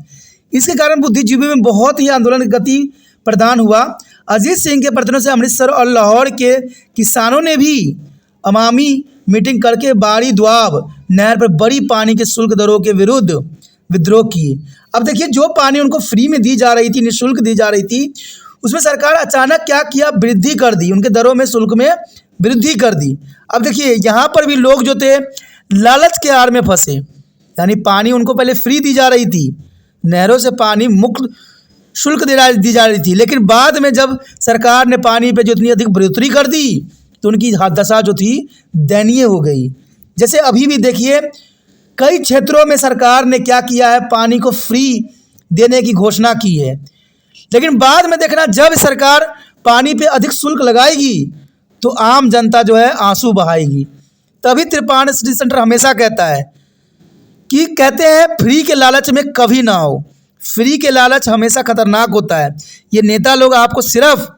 इसके कारण बुद्धिजीवियों में बहुत ही आंदोलन की गति प्रदान हुआ। अजीत सिंह के प्रयत्नों से अमृतसर और लाहौर के किसानों ने भी अवामी मीटिंग करके बाड़ी द्वाब नहर पर बड़ी पानी के शुल्क दरों के विरुद्ध विद्रोह किए। अब देखिए, जो पानी उनको फ्री में दी जा रही थी, निःशुल्क दी जा रही थी, उसमें सरकार अचानक क्या किया, वृद्धि कर दी, उनके दरों में, शुल्क में वृद्धि कर दी। अब देखिए, यहाँ पर भी लोग जो थे लालच के आड़ में फंसे, यानी पानी उनको पहले फ्री दी जा रही थी, नहरों से पानी मुक्त शुल्क दी जा रही थी, लेकिन बाद में जब सरकार ने पानी पे जो इतनी अधिक बढ़ोतरी कर दी तो उनकी दशा जो थी दयनीय हो गई। जैसे अभी भी देखिए, कई क्षेत्रों में सरकार ने क्या किया है, पानी को फ्री देने की घोषणा की है, लेकिन बाद में देखना जब सरकार पानी पे अधिक शुल्क लगाएगी तो आम जनता जो है आंसू बहाएगी। तभी त्रिपाठी सिटी सेंटर हमेशा कहता है कि कहते हैं फ्री के लालच में कभी ना हो, फ्री के लालच हमेशा खतरनाक होता है। ये नेता लोग आपको सिर्फ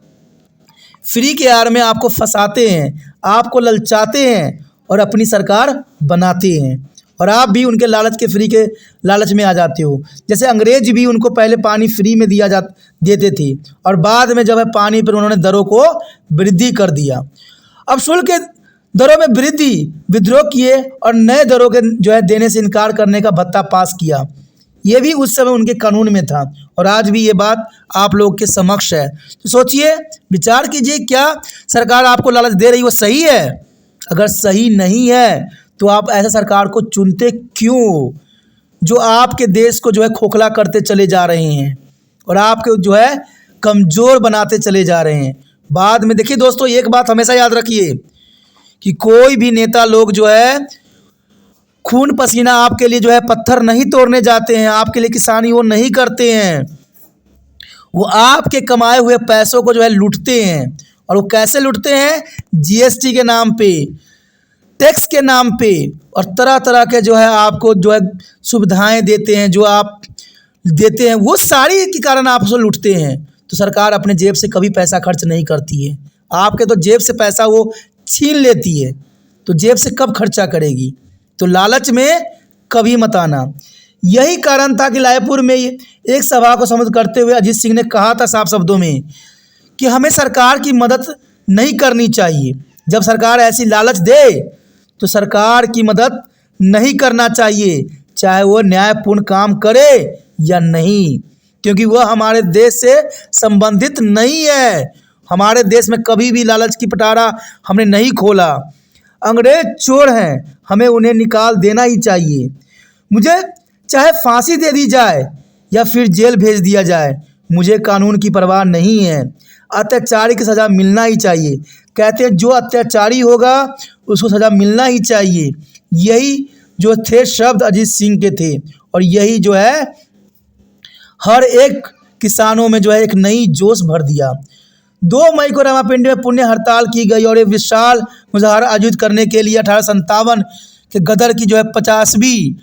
फ्री के आड़ में आपको फंसाते हैं, आपको ललचाते हैं और अपनी सरकार बनाते हैं, और आप भी उनके लालच के फ्री के लालच में आ जाते हो। जैसे अंग्रेज भी उनको पहले पानी फ्री में देते थे, और बाद में जब है पानी पर उन्होंने दरों को वृद्धि कर दिया। अब शुल्क के दरों में वृद्धि, विद्रोह किए और नए दरों के जो है देने से इनकार करने का भत्ता पास किया। ये भी उस समय उनके कानून में था, और आज भी ये बात आप लोग के समक्ष है। तो सोचिए, विचार कीजिए, क्या सरकार आपको लालच दे रही वो सही है? अगर सही नहीं है तो आप ऐसे सरकार को चुनते क्यों, जो आपके देश को जो है खोखला करते चले जा रहे हैं और आपके जो है कमज़ोर बनाते चले जा रहे हैं। बाद में देखिए दोस्तों, एक बात हमेशा याद रखिए कि कोई भी नेता लोग जो है खून पसीना आपके लिए जो है पत्थर नहीं तोड़ने जाते हैं, आपके लिए किसानी वो नहीं करते हैं, वो आपके कमाए हुए पैसों को जो है लूटते हैं। और वो कैसे लूटते हैं? जीएसटी के नाम पे, टैक्स के नाम पे, और तरह तरह के जो है आपको जो है सुविधाएं देते हैं, जो आप देते हैं वो सारी के कारण आप उसको लूटते हैं। तो सरकार अपने जेब से कभी पैसा खर्च नहीं करती है, आपके तो जेब से पैसा वो छीन लेती है, तो जेब से कब खर्चा करेगी? तो लालच में कभी मत आना। यही कारण था कि रायपुर में एक सभा को संबोधित करते हुए अजीत सिंह ने कहा था साफ शब्दों में कि हमें सरकार की मदद नहीं करनी चाहिए। जब सरकार ऐसी लालच दे तो सरकार की मदद नहीं करना चाहिए, चाहे वो न्यायपूर्ण काम करे या नहीं, क्योंकि वह हमारे देश से संबंधित नहीं है। हमारे देश में कभी भी लालच की पिटारा हमने नहीं खोला। अंग्रेज चोर हैं, हमें उन्हें निकाल देना ही चाहिए। मुझे चाहे फांसी दे दी जाए या फिर जेल भेज दिया जाए, मुझे कानून की परवाह नहीं है। अत्याचारी की सज़ा मिलना ही चाहिए। कहते हैं जो अत्याचारी होगा उसको सज़ा मिलना ही चाहिए। यही जो थे शब्द अजीत सिंह के थे, और यही जो है हर एक किसानों में जो है एक नई जोश भर दिया। 2 मई को रामापिंडी में पुण्य हड़ताल की गई और एक विशाल मुजाहरा आयोजित करने के लिए 1857 के गदर की जो है 50वीं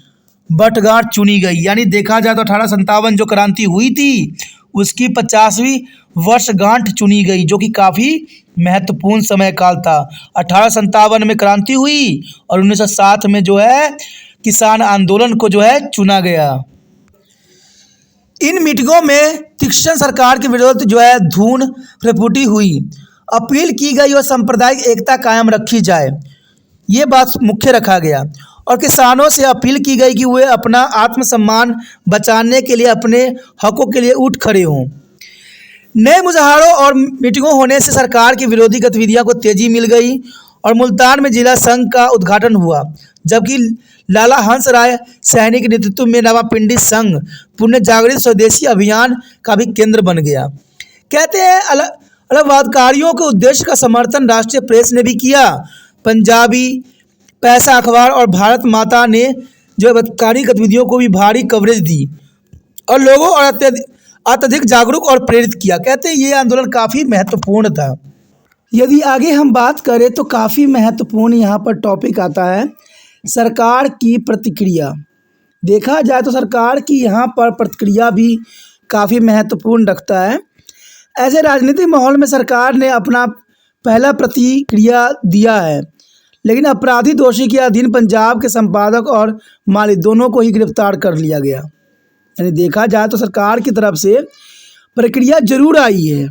वर्षगांठ चुनी गई। यानी देखा जाए तो 1857 जो क्रांति हुई थी उसकी 50वीं वर्षगांठ चुनी गई, जो कि काफ़ी महत्वपूर्ण समय काल था। 1857 में क्रांति हुई और 1907 में जो है किसान आंदोलन को जो है चुना गया। इन मीटिंगों में तीक्ष्ण सरकार के विरोध जो है धून प्रफुटी हुई। अपील की गई और सांप्रदायिक एकता कायम रखी जाए, ये बात मुख्य रखा गया, और किसानों से अपील की गई कि वे अपना आत्मसम्मान बचाने के लिए अपने हकों के लिए उठ खड़े हों। नए मुजाहरों और मीटिंगों होने से सरकार की विरोधी गतिविधियों को तेजी मिल गई और मुल्तान में जिला संघ का उद्घाटन हुआ, जबकि लाला हंसराय सैनी के नेतृत्व में रामापिंडी संघ पुण्य जागृत स्वदेशी अभियान का भी केंद्र बन गया। कहते हैं अलगाववादकारियों के उद्देश्य का समर्थन राष्ट्रीय प्रेस ने भी किया। पंजाबी पैसा अखबार और भारत माता ने जो बदकारी गतिविधियों को भी भारी कवरेज दी और लोगों और अत्यधिक जागरूक और प्रेरित किया। कहते हैं ये आंदोलन काफ़ी महत्वपूर्ण था। यदि आगे हम बात करें तो काफ़ी महत्वपूर्ण यहाँ पर टॉपिक आता है सरकार की प्रतिक्रिया। देखा जाए तो सरकार की यहाँ पर प्रतिक्रिया भी काफ़ी महत्वपूर्ण रखता है। ऐसे राजनीतिक माहौल में सरकार ने अपना पहला प्रतिक्रिया दिया है, लेकिन अपराधी दोषी के अधीन पंजाब के संपादक और मालिक दोनों को ही गिरफ्तार कर लिया गया। यानी देखा जाए तो सरकार की तरफ से प्रक्रिया जरूर आई है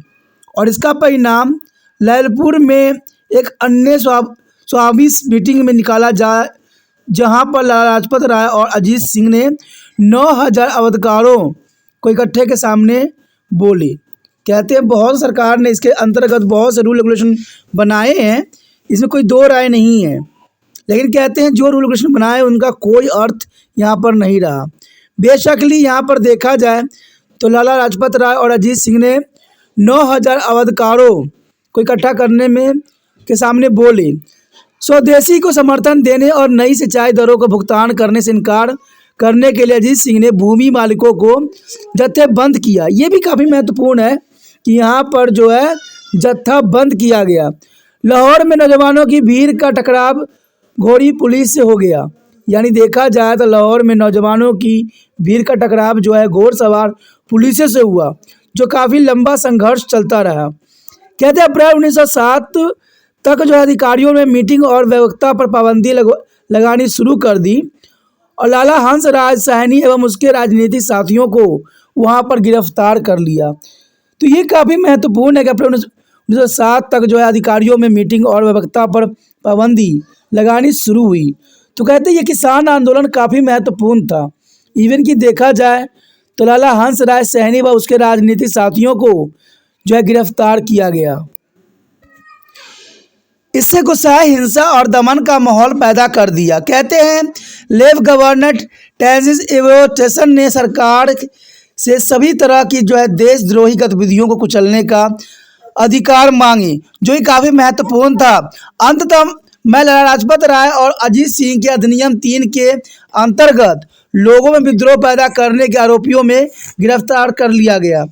और इसका परिणाम लैलपुर में एक अन्य स्वामी मीटिंग में निकाला जहां पर लाला लाजपत राय और अजीत सिंह ने 9000 अवधकारों को इकट्ठे के सामने बोले। कहते हैं बहुत सरकार ने इसके अंतर्गत बहुत से रूल रेगुलेशन बनाए हैं, इसमें कोई दो राय नहीं है, लेकिन कहते हैं जो रूल रेगुलेशन बनाए उनका कोई अर्थ यहाँ पर नहीं रहा। बेशकली यहाँ पर देखा जाए तो लाला लाजपत राय और अजीत सिंह ने 9000 अवधकारों को इकट्ठा करने में के सामने बोले। स्वदेशी को समर्थन देने और नई सिंचाई दरों का भुगतान करने से इनकार करने के लिए अजीत सिंह ने भूमि मालिकों को जत्थेबंद किया। ये भी काफ़ी महत्वपूर्ण है कि यहाँ पर जो है जत्था बंद किया गया। लाहौर में नौजवानों की भीड़ का टकराव घोड़ी पुलिस से हो गया। यानी देखा जाए तो लाहौर में नौजवानों की भीड़ का टकराव जो है घोड़सवार पुलिस से हुआ, जो काफ़ी लंबा संघर्ष चलता रहा। कहते हैं अप्रैल 1907 तक जो है अधिकारियों ने मीटिंग और व्यवस्था पर पाबंदी लगानी शुरू कर दी और लाला हंसराय सैनी एवं उसके राजनीतिक साथियों को वहां पर गिरफ्तार कर लिया। तो ये काफ़ी महत्वपूर्ण है कि अप्रैल 1907 तक जो है अधिकारियों में मीटिंग और व्यवस्था पर पाबंदी लगानी शुरू हुई। तो कहते हैं ये किसान आंदोलन काफ़ी महत्वपूर्ण था। इवन कि देखा जाए तो लाला हंसराय सैनी व उसके राजनीतिक साथियों को जो है गिरफ्तार किया गया। इससे गुस्साए हिंसा और दमन का माहौल पैदा कर दिया। कहते हैं लेफ्ट गवर्नर टेनिस एवोटेशन ने सरकार से सभी तरह की जो है देशद्रोही गतिविधियों को कुचलने का अधिकार मांगे, जो कि काफ़ी महत्वपूर्ण था। अंततः मैं लाला लाजपत राय और अजीत सिंह के अधिनियम 3 के अंतर्गत लोगों में विद्रोह पैदा करने के आरोपियों में गिरफ्तार कर लिया गया।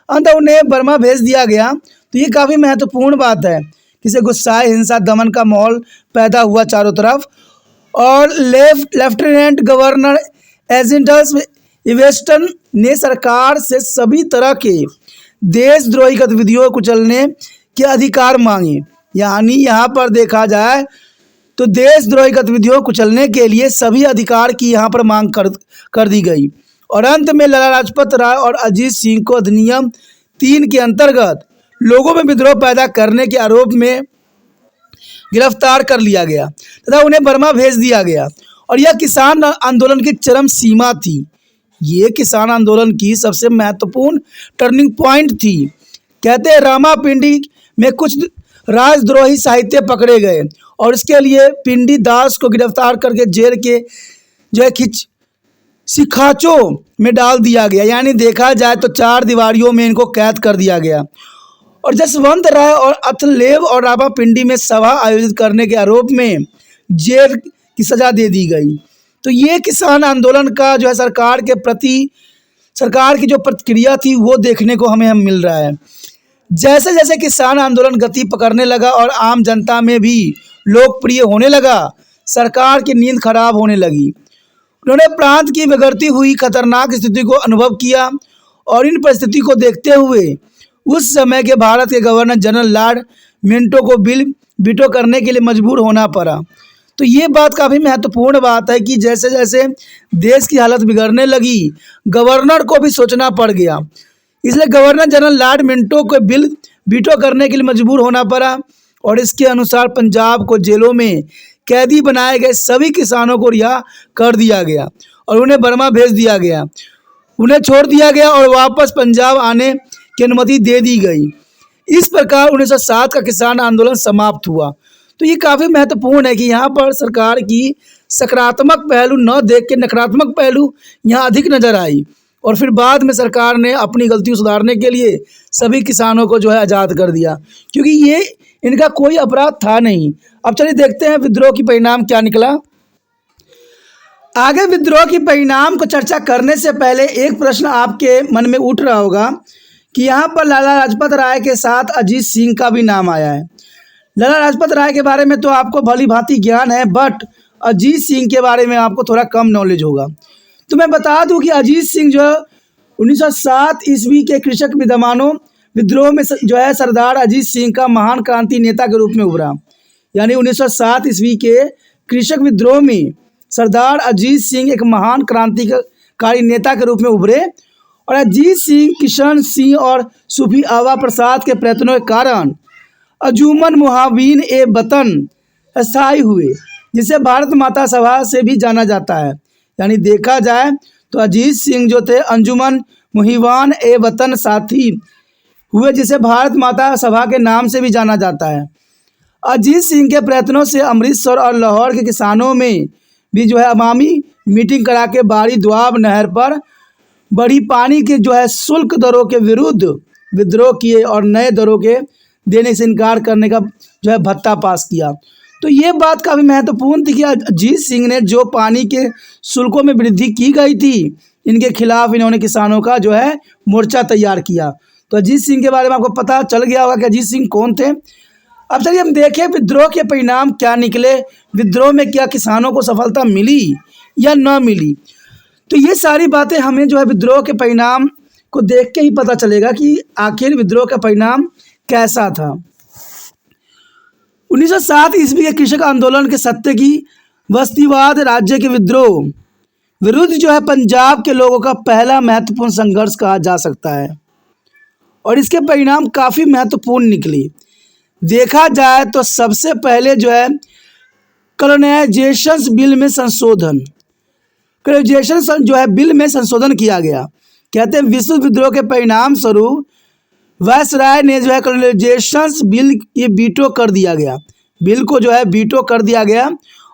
अंततः उन्हें बर्मा भेज दिया गया। तो ये काफ़ी महत्वपूर्ण बात है, किसे गुस्साए हिंसा दमन का माहौल पैदा हुआ चारों तरफ। और लेफ्टिनेंट गवर्नर एजेंटस इवेस्टन ने सरकार से सभी तरह के देशद्रोही गतिविधियों को कुचलने के अधिकार मांगे। यानी यहाँ पर देखा जाए तो देशद्रोही गतिविधियों को कुचलने के लिए सभी अधिकार की यहाँ पर मांग कर दी गई। और अंत में लाला लाजपत राय और अजीत सिंह को अधिनियम 3 के अंतर्गत लोगों में विद्रोह पैदा करने के आरोप में गिरफ्तार कर लिया गया तथा उन्हें बर्मा भेज दिया गया। और यह किसान आंदोलन की चरम सीमा थी। ये किसान आंदोलन की सबसे महत्वपूर्ण टर्निंग पॉइंट थी। कहते हैं रामापिंडी में कुछ राजद्रोही साहित्य पकड़े गए और इसके लिए पिंडी दास को गिरफ्तार करके जेल के जो है सिखाचों में डाल दिया गया। यानी देखा जाए तो 4 दीवारियों में इनको कैद कर दिया गया। और जसवंत राय और अथलेव और रामापिंडी में सभा आयोजित करने के आरोप में जेल की सज़ा दे दी गई। तो ये किसान आंदोलन का जो है सरकार के प्रति सरकार की जो प्रतिक्रिया थी वो देखने को हमें मिल रहा है। जैसे जैसे किसान आंदोलन गति पकड़ने लगा और आम जनता में भी लोकप्रिय होने लगा, सरकार की नींद खराब होने लगी। उन्होंने प्रांत की बिगड़ती हुई खतरनाक स्थिति को अनुभव किया और इन परिस्थिति को देखते हुए उस समय के भारत के गवर्नर जनरल लॉर्ड मिंटो को बिल वीटो करने के लिए मजबूर होना पड़ा। तो ये बात काफ़ी महत्वपूर्ण बात है कि जैसे जैसे देश की हालत बिगड़ने लगी, गवर्नर को भी सोचना पड़ गया। इसलिए गवर्नर जनरल लॉर्ड मिंटो को बिल वीटो करने के लिए मजबूर होना पड़ा और इसके अनुसार पंजाब को जेलों में कैदी बनाए गए सभी किसानों को रिहा कर दिया गया और उन्हें बर्मा भेज दिया गया। उन्हें छोड़ दिया गया और वापस पंजाब आने की अनुमति दे दी गई। इस प्रकार 1907 का किसान आंदोलन समाप्त हुआ। तो ये काफ़ी महत्वपूर्ण है कि यहाँ पर सरकार की सकारात्मक पहलू न देख के नकारात्मक पहलू यहाँ अधिक नज़र आई, और फिर बाद में सरकार ने अपनी गलती सुधारने के लिए सभी किसानों को जो है आज़ाद कर दिया, क्योंकि ये इनका कोई अपराध था नहीं। अब चलिए देखते हैं विद्रोह की परिणाम क्या निकला। आगे विद्रोह की परिणाम को चर्चा करने से पहले एक प्रश्न आपके मन में उठ रहा होगा कि यहाँ पर लाला लाजपत राय के साथ अजीत सिंह का भी नाम आया है। लाला लाजपत राय के बारे में तो आपको भली भांति ज्ञान है, बट अजीत सिंह के बारे में आपको थोड़ा कम नॉलेज होगा। तो मैं बता दूं कि अजीत सिंह जो 1907 ईस्वी के कृषक विद्रोह में जो है सरदार अजीत सिंह का महान क्रांति नेता के रूप में उभरा। यानी 1907 ईस्वी के कृषक विद्रोह में सरदार अजीत सिंह एक महान क्रांतिकारी नेता के रूप में उभरे, और अजीत सिंह किशन सिंह और सूफी आवा प्रसाद के प्रयत्नों के कारण अंजुमन मुहाविन ए वतन स्थायी हुए, जिसे भारत माता सभा से भी जाना जाता है। यानी देखा जाए तो अजीत सिंह जो थे अंजुमन मुहिवान ए वतन साथी हुए, जिसे भारत माता सभा के नाम से भी जाना जाता है। अजीत सिंह के प्रयत्नों से अमृतसर और लाहौर के किसानों में भी जो है अवामी मीटिंग करा के बारी दुआब नहर पर बढ़ी पानी के जो है शुल्क दरों के विरुद्ध विद्रोह किए और नए दरों के देने से इनकार करने का जो है भत्ता पास किया। तो ये बात काफ़ी महत्वपूर्ण थी कि अजीत सिंह ने जो पानी के शुल्कों में वृद्धि की गई थी, इनके खिलाफ इन्होंने किसानों का जो है मोर्चा तैयार किया। तो अजीत सिंह के बारे में आपको पता चल गया होगा कि अजीत सिंह कौन थे। अब चलिए हम देखें विद्रोह के परिणाम क्या निकले, विद्रोह में क्या किसानों को सफलता मिली या न मिली। तो ये सारी बातें हमें जो है विद्रोह के परिणाम को देख के ही पता चलेगा कि आखिर विद्रोह का परिणाम कैसा था। 1907 ईस्वी के कृषक आंदोलन के सत्य की बस्तीवाद राज्य के विद्रोह विरुद्ध जो है पंजाब के लोगों का पहला महत्वपूर्ण संघर्ष कहा जा सकता है, और इसके परिणाम काफ़ी महत्वपूर्ण निकले। देखा जाए तो सबसे पहले जो है कॉलोनाइजेशन बिल में संशोधन, कॉलोनाइजेशन जो है बिल में संशोधन किया गया। कहते हैं विश्व विद्रोह के परिणाम स्वरूप वायसराय ने जो है कॉलोनाइजेशन बिल ये वीटो कर दिया गया, बिल को जो है वीटो कर दिया गया,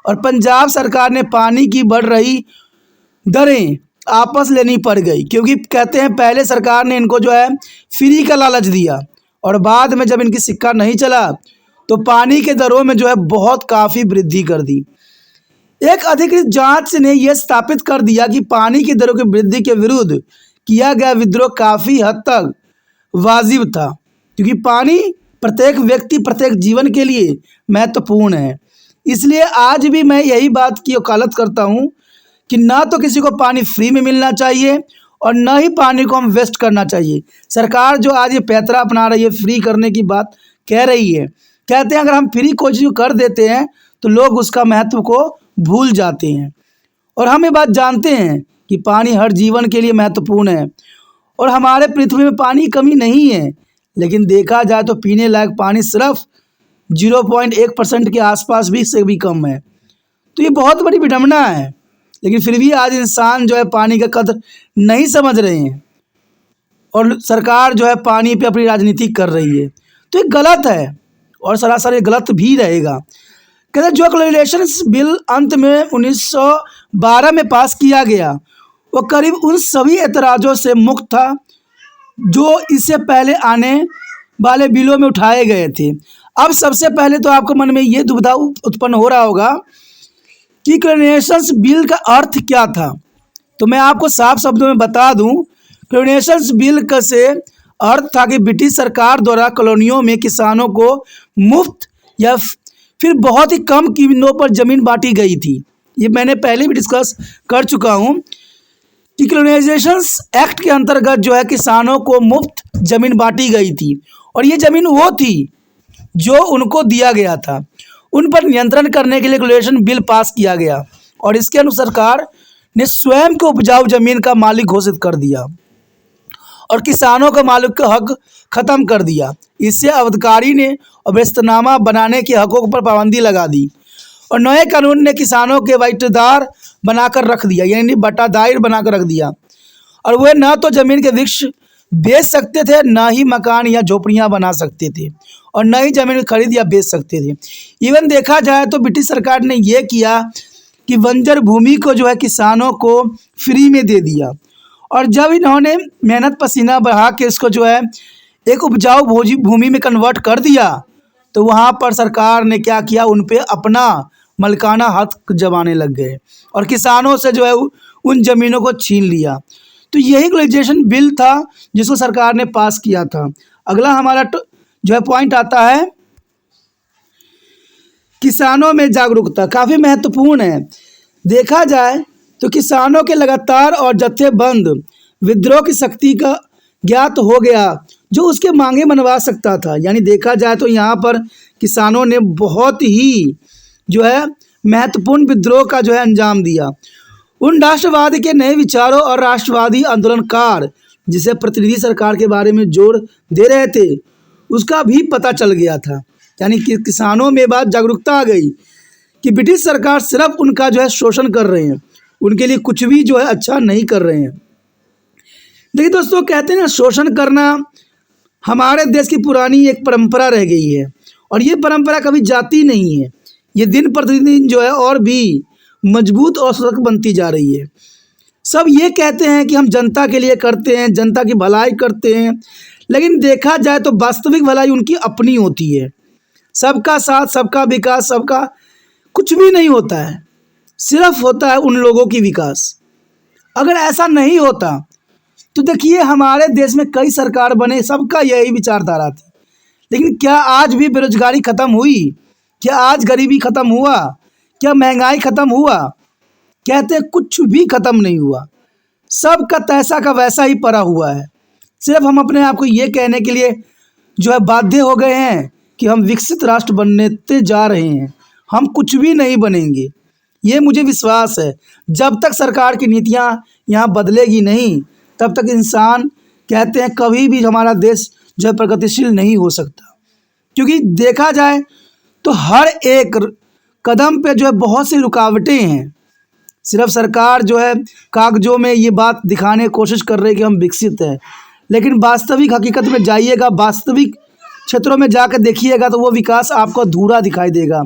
और पंजाब सरकार ने पानी की बढ़ रही दरें आपस लेनी पड़ गई, क्योंकि कहते हैं पहले सरकार ने इनको जो है फ्री का लालच दिया, और बाद में जब इनकी सिक्का नहीं चला तो पानी के दरों में जो है बहुत काफ़ी वृद्धि कर दी। एक अधिकृत जांच ने यह स्थापित कर दिया कि पानी की दरों की वृद्धि के विरुद्ध किया गया विद्रोह काफ़ी हद तक वाजिब था, क्योंकि पानी प्रत्येक व्यक्ति प्रत्येक जीवन के लिए महत्वपूर्ण है। इसलिए आज भी मैं यही बात की वकालत करता हूँ कि ना तो किसी को पानी फ्री में मिलना चाहिए और ना ही पानी को हम वेस्ट करना चाहिए। सरकार जो आज ये पैतरा अपना रही है, फ्री करने की बात कह रही है, कहते हैं अगर हम फ्री कोई चीज़ कर देते हैं तो लोग उसका महत्व को भूल जाते हैं, और हम ये बात जानते हैं कि पानी हर जीवन के लिए महत्वपूर्ण है, और हमारे पृथ्वी में पानी की कमी नहीं है। लेकिन देखा जाए तो पीने लायक पानी सिर्फ 0.1% के आसपास भी से भी कम है। तो ये बहुत बड़ी विडंबना है, लेकिन फिर भी आज इंसान जो है पानी का कदर नहीं समझ रहे हैं, और सरकार जो है पानी पे अपनी राजनीति कर रही है। तो ये गलत है, और सरासर ये गलत भी रहेगा। कहते जो कॉलोनाइजेशन बिल अंत में 1912 में पास किया गया, वो करीब उन सभी एतराज़ों से मुक्त था जो इससे पहले आने वाले बिलों में उठाए गए थे। अब सबसे पहले तो आपको मन में ये दुविधा उत्पन्न हो रहा होगा कि कॉलोनाइजेशन बिल का अर्थ क्या था। तो मैं आपको साफ शब्दों में बता दूं, कॉलोनाइजेशन बिल का से अर्थ था कि ब्रिटिश सरकार द्वारा कॉलोनियों में किसानों को मुफ्त या फिर बहुत ही कम कीमतों पर ज़मीन बांटी गई थी। ये मैंने पहले भी डिस्कस कर चुका हूँ कि कॉलोनाइजेशन एक्ट के अंतर्गत जो है किसानों को मुफ्त ज़मीन बांटी गई थी, और ये ज़मीन वो थी जो उनको दिया गया था। उन पर नियंत्रण करने के लिए कॉलोनाइजेशन बिल पास किया गया, और इसके अनुसार सरकार ने स्वयं को उपजाऊ ज़मीन का मालिक घोषित कर दिया और किसानों का मालिक का हक ख़त्म कर दिया। इससे अवधकारी ने अभ्यस्तनामा बनाने के हकों पर पाबंदी लगा दी, और नए कानून ने किसानों के बटादार बनाकर रख दिया, यानी बटादार बनाकर रख दिया। और वह न तो ज़मीन के वृक्ष बेच सकते थे, ना ही मकान या झोपड़ियां बना सकते थे, और न ही ज़मीन खरीद या बेच सकते थे। इवन देखा जाए तो ब्रिटिश सरकार ने ये किया कि बंजर भूमि को जो है किसानों को फ्री में दे दिया, और जब इन्होंने मेहनत पसीना बहा के इसको जो है एक उपजाऊ भूमि में कन्वर्ट कर दिया, तो वहाँ पर सरकार ने क्या किया, उन पे अपना मलकाना हक जमाने लग गए और किसानों से जो है उन ज़मीनों को छीन लिया। तो यही ग्लोबलाइजेशन बिल था जिसको सरकार ने पास किया था। अगला हमारा जो है पॉइंट आता है किसानों में जागरूकता, काफ़ी महत्वपूर्ण है। देखा जाए तो किसानों के लगातार और जत्थेबंद विद्रोह की शक्ति का ज्ञात हो गया जो उसके मांगे मनवा सकता था। यानी देखा जाए तो यहाँ पर किसानों ने बहुत ही जो है महत्वपूर्ण विद्रोह का जो है अंजाम दिया। उन राष्ट्रवादी के नए विचारों और राष्ट्रवादी आंदोलनकार जिसे प्रतिनिधि सरकार के बारे में जोर दे रहे थे उसका भी पता चल गया था। यानी कि किसानों में बात जागरूकता आ गई कि ब्रिटिश सरकार सिर्फ उनका जो है शोषण कर रहे हैं, उनके लिए कुछ भी जो है अच्छा नहीं कर रहे हैं। देखिए दोस्तों, कहते हैं ना, शोषण करना हमारे देश की पुरानी एक परंपरा रह गई है, और ये परंपरा कभी जाती नहीं है। ये दिन प्रतिदिन जो है और भी मजबूत और सशक्त बनती जा रही है। सब ये कहते हैं कि हम जनता के लिए करते हैं, जनता की भलाई करते हैं, लेकिन देखा जाए तो वास्तविक भलाई उनकी अपनी होती है। सबका साथ, सबका विकास, सबका कुछ भी नहीं होता है, सिर्फ होता है उन लोगों की विकास। अगर ऐसा नहीं होता तो देखिए हमारे देश में कई सरकार बने, सबका यही विचारधारा थी, लेकिन क्या आज भी बेरोजगारी खत्म हुई? क्या आज गरीबी खत्म हुआ? क्या महंगाई खत्म हुआ? कहते हैं कुछ भी खत्म नहीं हुआ, सबका तैसा का वैसा ही पड़ा हुआ है। सिर्फ हम अपने आप को ये कहने के लिए जो है बाध्य हो गए हैं कि हम विकसित राष्ट्र बनते जा रहे हैं। हम कुछ भी नहीं बनेंगे, ये मुझे विश्वास है। जब तक सरकार की नीतियाँ यहाँ बदलेगी नहीं, तब तक इंसान कहते हैं कभी भी हमारा देश जो है प्रगतिशील नहीं हो सकता। क्योंकि देखा जाए तो हर एक कदम पे जो है बहुत सी रुकावटें हैं। सिर्फ सरकार जो है कागजों में ये बात दिखाने की कोशिश कर रही है कि हम विकसित हैं, लेकिन वास्तविक हकीकत में जाइएगा, वास्तविक क्षेत्रों में जाकर देखिएगा तो वो विकास आपको अधूरा दिखाई देगा,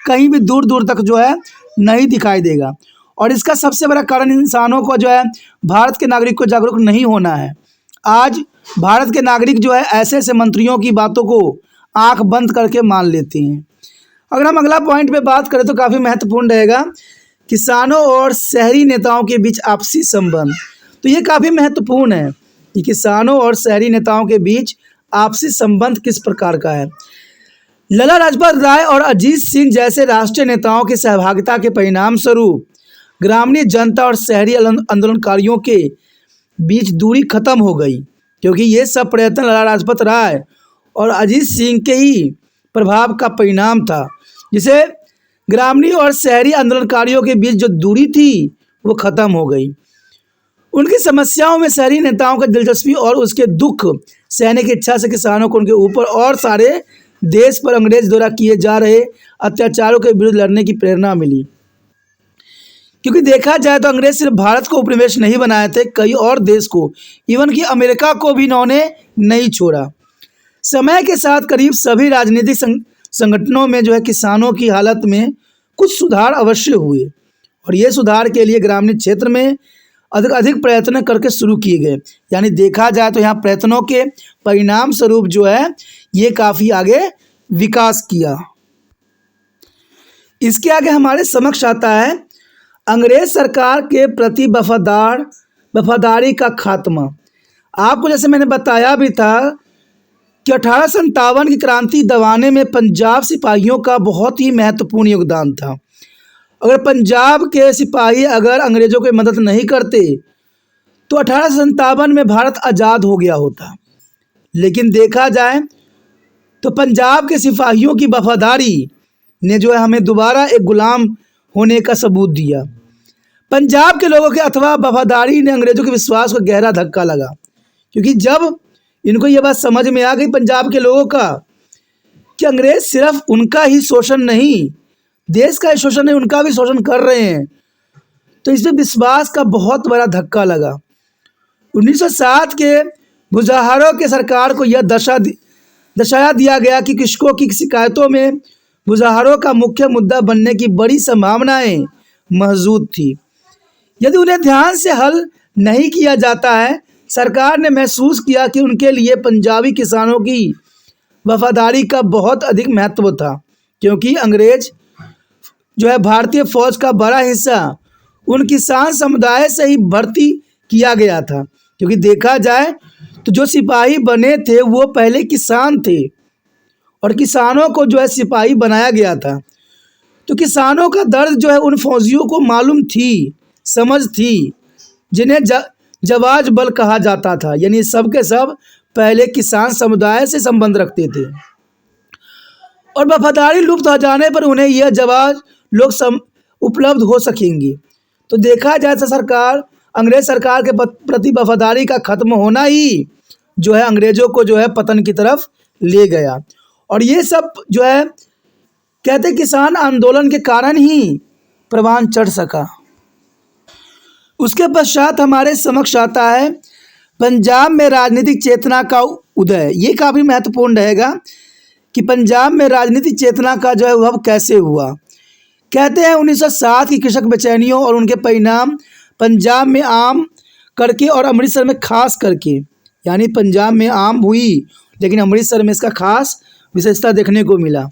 कहीं भी दूर दूर तक जो है नहीं दिखाई देगा। और इसका सबसे बड़ा कारण इंसानों को जो है भारत के नागरिक को जागरूक नहीं होना है। आज भारत के नागरिक जो है ऐसे ऐसे मंत्रियों की बातों को आंख बंद करके मान लेते हैं। अगर हम अगला पॉइंट पे बात करें तो काफ़ी महत्वपूर्ण रहेगा किसानों और शहरी नेताओं के बीच आपसी संबंध। तो ये काफ़ी महत्वपूर्ण है कि किसानों और शहरी नेताओं के बीच आपसी संबंध किस प्रकार का है। लाला लाजपत राय और अजीत सिंह जैसे राष्ट्रीय नेताओं की सहभागिता के परिणाम स्वरूप ग्रामीण जनता और शहरी आंदोलनकारियों के बीच दूरी खत्म हो गई, क्योंकि ये सब प्रयत्न लाला लाजपत राय और अजीत सिंह के ही प्रभाव का परिणाम था, जिसे ग्रामीण और शहरी आंदोलनकारियों के बीच जो दूरी थी वो खत्म हो गई। उनकी समस्याओं में शहरी नेताओं की दिलचस्पी और उसके दुख सहने की इच्छा से किसानों को उनके ऊपर और सारे देश पर अंग्रेज द्वारा किए जा रहे अत्याचारों के विरुद्ध लड़ने की प्रेरणा मिली। क्योंकि देखा जाए तो अंग्रेज सिर्फ भारत को उपनिवेश नहीं बनाए थे, कई और देश को, इवन कि अमेरिका को भी इन्होंने नहीं छोड़ा। समय के साथ करीब सभी राजनीतिक संगठनों में जो है किसानों की हालत में कुछ सुधार अवश्य हुए, और ये सुधार के लिए ग्रामीण क्षेत्र में अधिक प्रयत्न करके शुरू किए गए। यानी देखा जाए तो यहाँ प्रयत्नों के परिणाम स्वरूप जो है ये काफ़ी आगे विकास किया। इसके आगे हमारे समक्ष आता है अंग्रेज सरकार के प्रति वफादारी का खात्मा। आपको जैसे मैंने बताया भी था कि 1857 की क्रांति दबाने में पंजाब सिपाहियों का बहुत ही महत्वपूर्ण योगदान था। अगर पंजाब के सिपाही अगर अंग्रेज़ों की मदद नहीं करते तो 1857 में भारत आज़ाद हो गया होता। लेकिन देखा जाए तो पंजाब के सिपाहियों की वफादारी ने जो है हमें दोबारा एक गुलाम होने का सबूत दिया। पंजाब के लोगों के अथवा वफादारी ने अंग्रेज़ों के विश्वास को गहरा धक्का लगा, क्योंकि जब इनको ये बात समझ में आ गई पंजाब के लोगों का कि अंग्रेज़ सिर्फ उनका ही शोषण नहीं, देश का ही शोषण नहीं, उनका भी शोषण कर रहे हैं, तो इसमें विश्वास का बहुत बड़ा धक्का लगा। 1907 के बुझारों के सरकार को यह दर्शाया दिया गया कि कृषकों की शिकायतों में बुझारों का मुख्य मुद्दा बनने की बड़ी संभावनाएं मौजूद थी। यदि उन्हें ध्यान से हल नहीं किया जाता है, सरकार ने महसूस किया कि उनके लिए पंजाबी किसानों की वफादारी का बहुत अधिक महत्व था, क्योंकि अंग्रेज जो है भारतीय फौज का बड़ा हिस्सा उन किसान समुदाय से ही भर्ती किया गया था। क्योंकि देखा जाए तो जो सिपाही बने थे वो पहले किसान थे और किसानों को जो है सिपाही बनाया गया था। तो किसानों का दर्द जो है उन फौजियों को मालूम थी, समझ थी, जिन्हें जवाज बल कहा जाता था। यानी सब के सब पहले किसान समुदाय से संबंध रखते थे और वफादारी लुप्त हो जाने पर उन्हें यह जवाज लोग उपलब्ध हो सकेंगे। तो देखा जाए तो अंग्रेज सरकार के प्रति वफादारी का खत्म होना ही जो है अंग्रेजों को जो है पतन की तरफ ले गया। और ये सब जो है कहते किसान आंदोलन के कारण ही परवान चढ़ सका। उसके पश्चात हमारे समक्ष आता है पंजाब में राजनीतिक चेतना का उदय। ये काफ़ी महत्वपूर्ण रहेगा कि पंजाब में राजनीतिक चेतना का जो है उद्भव कैसे हुआ। कहते हैं 1907 की कृषक बेचैनियों और उनके परिणाम पंजाब में आम करके और अमृतसर में खास करके, यानी पंजाब में आम हुई लेकिन अमृतसर में इसका खास विशेषता देखने को मिला।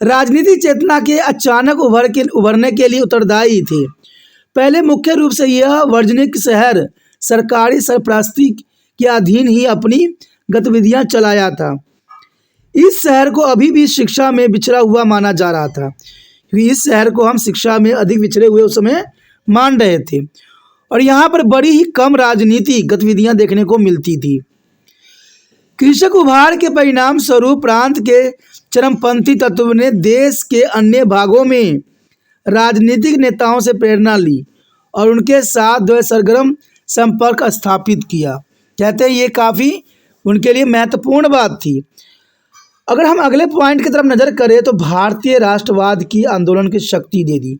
राजनीतिक चेतना के अचानक उभरने के लिए उत्तरदायी थे पहले मुख्य रूप से यह वर्जनिक शहर सरकारी सरपरस्ती के अधीन ही अपनी गतिविधियां चलाया था। इस शहर को अभी भी शिक्षा में बिछड़ा हुआ माना जा रहा था, क्योंकि इस शहर को हम शिक्षा में अधिक बिछड़े हुए उस समय मान रहे थे और यहाँ पर बड़ी ही कम राजनीतिक गतिविधियां देखने को मिलती थी। कृषक उभार के परिणाम स्वरूप प्रांत के चरमपंथी तत्व ने देश के अन्य भागों में राजनीतिक नेताओं से प्रेरणा ली और उनके साथ जो है सरगर्म संपर्क स्थापित किया। कहते हैं ये काफ़ी उनके लिए महत्वपूर्ण बात थी। अगर हम अगले पॉइंट की तरफ नज़र करें तो भारतीय राष्ट्रवाद की आंदोलन की शक्ति दे दी।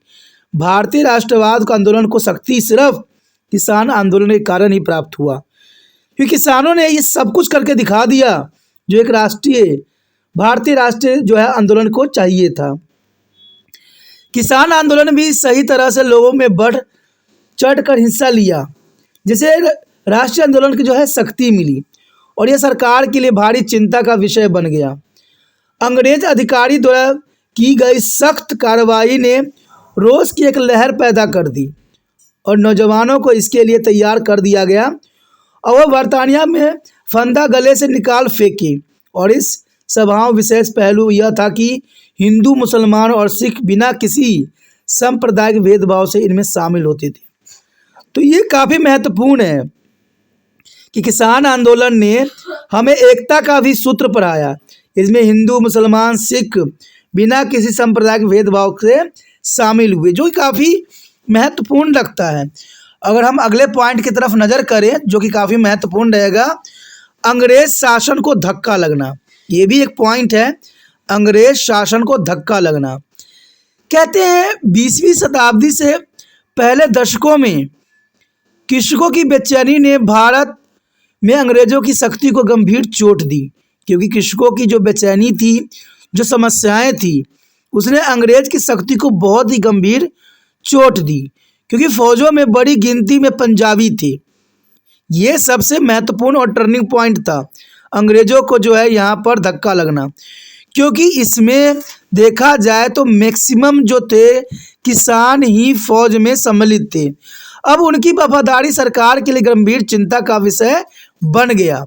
भारतीय राष्ट्रवाद को आंदोलन को शक्ति सिर्फ किसान आंदोलन के कारण ही प्राप्त हुआ, क्योंकि किसानों ने ये सब कुछ करके दिखा दिया जो एक भारतीय राष्ट्रीय जो है आंदोलन को चाहिए था। किसान आंदोलन भी सही तरह से लोगों में बढ़ चढ़ कर हिस्सा लिया, जिसे राष्ट्रीय आंदोलन की जो है शक्ति मिली और यह सरकार के लिए भारी चिंता का विषय बन गया। अंग्रेज अधिकारी द्वारा की गई सख्त कार्रवाई ने रोष की एक लहर पैदा कर दी और नौजवानों को इसके लिए तैयार कर दिया गया और वह बर्तानिया में फंदा गले से निकाल फेंके। और इस सभाओं विशेष पहलू यह था कि हिंदू, मुसलमान और सिख बिना किसी सांप्रदायिक भेदभाव से इनमें शामिल होते थे। तो ये काफ़ी महत्वपूर्ण है कि किसान आंदोलन ने हमें एकता का भी सूत्र पढ़ाया। इसमें हिंदू, मुसलमान, सिख बिना किसी सांप्रदायिक भेदभाव से शामिल हुए, जो काफ़ी महत्वपूर्ण लगता है। अगर हम अगले पॉइंट की तरफ नज़र करें जो कि काफ़ी महत्वपूर्ण रहेगा, अंग्रेज शासन को धक्का लगना। ये भी एक पॉइंट है, अंग्रेज शासन को धक्का लगना। कहते हैं 20वीं शताब्दी से पहले दशकों में कृषकों की बेचैनी ने भारत में अंग्रेजों की शक्ति को गंभीर चोट दी, क्योंकि कृषकों की जो बेचैनी थी, जो समस्याएं थी, उसने अंग्रेज की शक्ति को बहुत ही गंभीर चोट दी, क्योंकि फौजों में बड़ी गिनती में पंजाबी थे। ये सबसे महत्वपूर्ण और टर्निंग पॉइंट था अंग्रेजों को जो है यहाँ पर धक्का लगना, क्योंकि इसमें देखा जाए तो मैक्सिमम जो थे किसान ही फौज में सम्मिलित थे। अब उनकी वफादारी सरकार के लिए गंभीर चिंता का विषय बन गया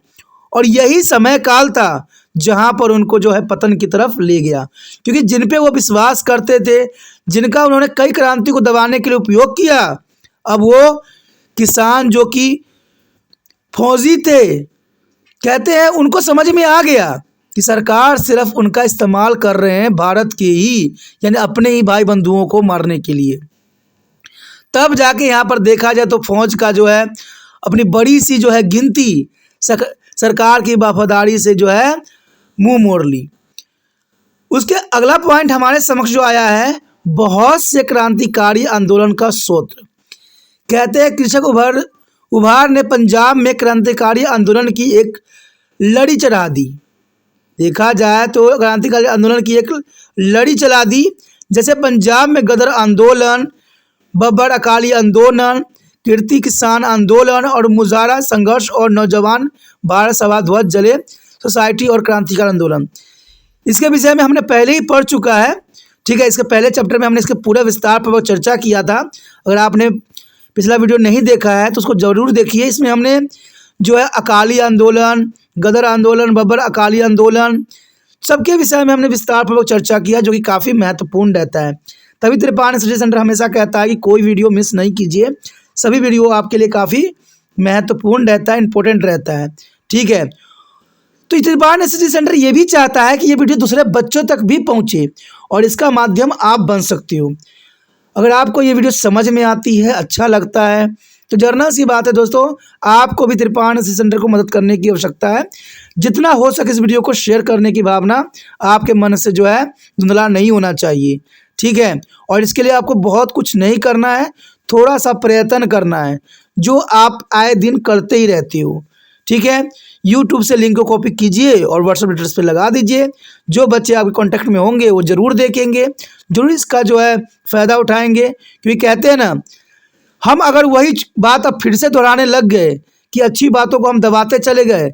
और यही समय काल था जहां पर उनको जो है पतन की तरफ ले गया, क्योंकि जिन पे वो विश्वास करते थे, जिनका उन्होंने कई क्रांति को दबाने के लिए उपयोग किया, अब वो किसान जो कि फौजी थे, कहते हैं उनको समझ में आ गया कि सरकार सिर्फ उनका इस्तेमाल कर रहे हैं भारत के ही, यानी अपने ही भाई बंधुओं को मारने के लिए। तब जाके यहाँ पर देखा जाए तो फौज का जो है अपनी बड़ी सी जो है गिनती सरकार की वफादारी से जो है मुंह मोड़ ली। उसके अगला पॉइंट हमारे समक्ष जो आया है, बहुत से क्रांतिकारी आंदोलन का सूत्र। कहते हैं कृषक उभार ने पंजाब में क्रांतिकारी आंदोलन की एक लड़ी चढ़ा दी। देखा जाए तो क्रांतिकारी आंदोलन की एक लड़ी चला दी। जैसे पंजाब में गदर आंदोलन, बब्बर अकाली आंदोलन, कीर्ति किसान आंदोलन और मुजाहरा संघर्ष और नौजवान भारत सभा ध्वज जले सोसाइटी और क्रांतिकारी आंदोलन। इसके विषय में हमने पहले ही पढ़ चुका है, ठीक है। इसके पहले चैप्टर में हमने इसके पूरा विस्तार पूर्वक चर्चा किया था। अगर आपने पिछला वीडियो नहीं देखा है तो उसको ज़रूर देखिए। इसमें हमने जो है अकाली आंदोलन, गदर आंदोलन, बब्बर अकाली आंदोलन, सबके विषय में हमने विस्तार पूर्वक चर्चा किया, जो कि काफ़ी महत्वपूर्ण रहता है। तभी त्रिपाठी स्टडी सेंटर हमेशा कहता है कि कोई वीडियो मिस नहीं कीजिए, सभी वीडियो आपके लिए काफ़ी महत्वपूर्ण रहता है, इंपॉर्टेंट रहता है, ठीक है। तो त्रिपाठी स्टडी सेंटर ये भी चाहता है कि ये वीडियो दूसरे बच्चों तक भी पहुँचे और इसका माध्यम आप बन सकते हो। अगर आपको ये वीडियो समझ में आती है, अच्छा लगता है, तो जर्नल सी बात है दोस्तों, आपको भी त्रिपाठी स्टडी सेंटर को मदद करने की आवश्यकता है। जितना हो सके इस वीडियो को शेयर करने की भावना आपके मन से जो है धुंधला नहीं होना चाहिए, ठीक है। और इसके लिए आपको बहुत कुछ नहीं करना है, थोड़ा सा प्रयत्न करना है, जो आप आए दिन करते ही रहते हो, ठीक है। यूट्यूब से लिंक को कॉपी कीजिए और व्हाट्सएप एड्रेस पे लगा दीजिए। जो बच्चे आपके कांटेक्ट में होंगे वो ज़रूर देखेंगे, जरूर इसका जो है फ़ायदा उठाएंगे। क्योंकि कहते हैं ना, हम अगर वही बात अब फिर से दोहराने लग गए कि अच्छी बातों को हम दबाते चले गए,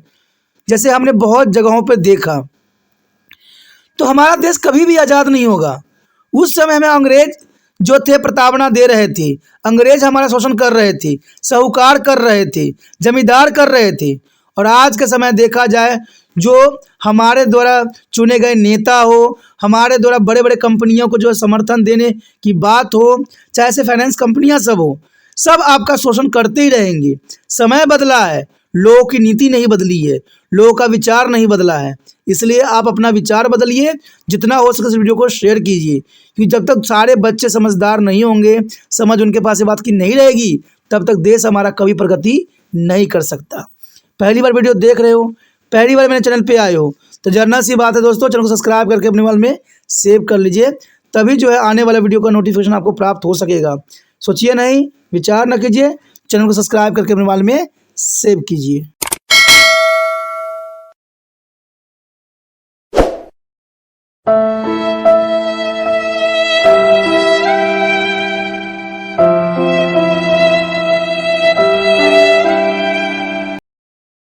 जैसे हमने बहुत जगहों पर देखा, तो हमारा देश कभी भी आज़ाद नहीं होगा। उस समय हमें अंग्रेज जो थे प्रताड़ना दे रहे थे, अंग्रेज हमारा शोषण कर रहे थे, साहूकार कर रहे थे, जमींदार कर रहे थे। और आज के समय देखा जाए, जो हमारे द्वारा चुने गए नेता हो, हमारे द्वारा बड़े बड़े कंपनियों को जो समर्थन देने की बात हो, चाहे से फाइनेंस कंपनियां सब हो, सब आपका शोषण करते ही रहेंगे। समय बदला है, लोगों की नीति नहीं बदली है, लोगों का विचार नहीं बदला है। इसलिए आप अपना विचार बदलिए, जितना हो सके इस वीडियो को शेयर कीजिए। क्योंकि जब तक सारे बच्चे समझदार नहीं होंगे, समझ उनके पास ये बात की नहीं रहेगी, तब तक देश हमारा कभी प्रगति नहीं कर सकता। पहली बार वीडियो देख रहे हो, पहली बार मेरे चैनल पे आए हो, तो जर्नल सी बात है दोस्तों, चैनल को सब्सक्राइब करके अपने मोबाइल में सेव कर लीजिए, तभी जो है आने वाला वीडियो का नोटिफिकेशन आपको प्राप्त हो सकेगा। सोचिए नहीं, विचार न कीजिए, चैनल को सब्सक्राइब करके अपने मोबाइल में सेव कीजिए।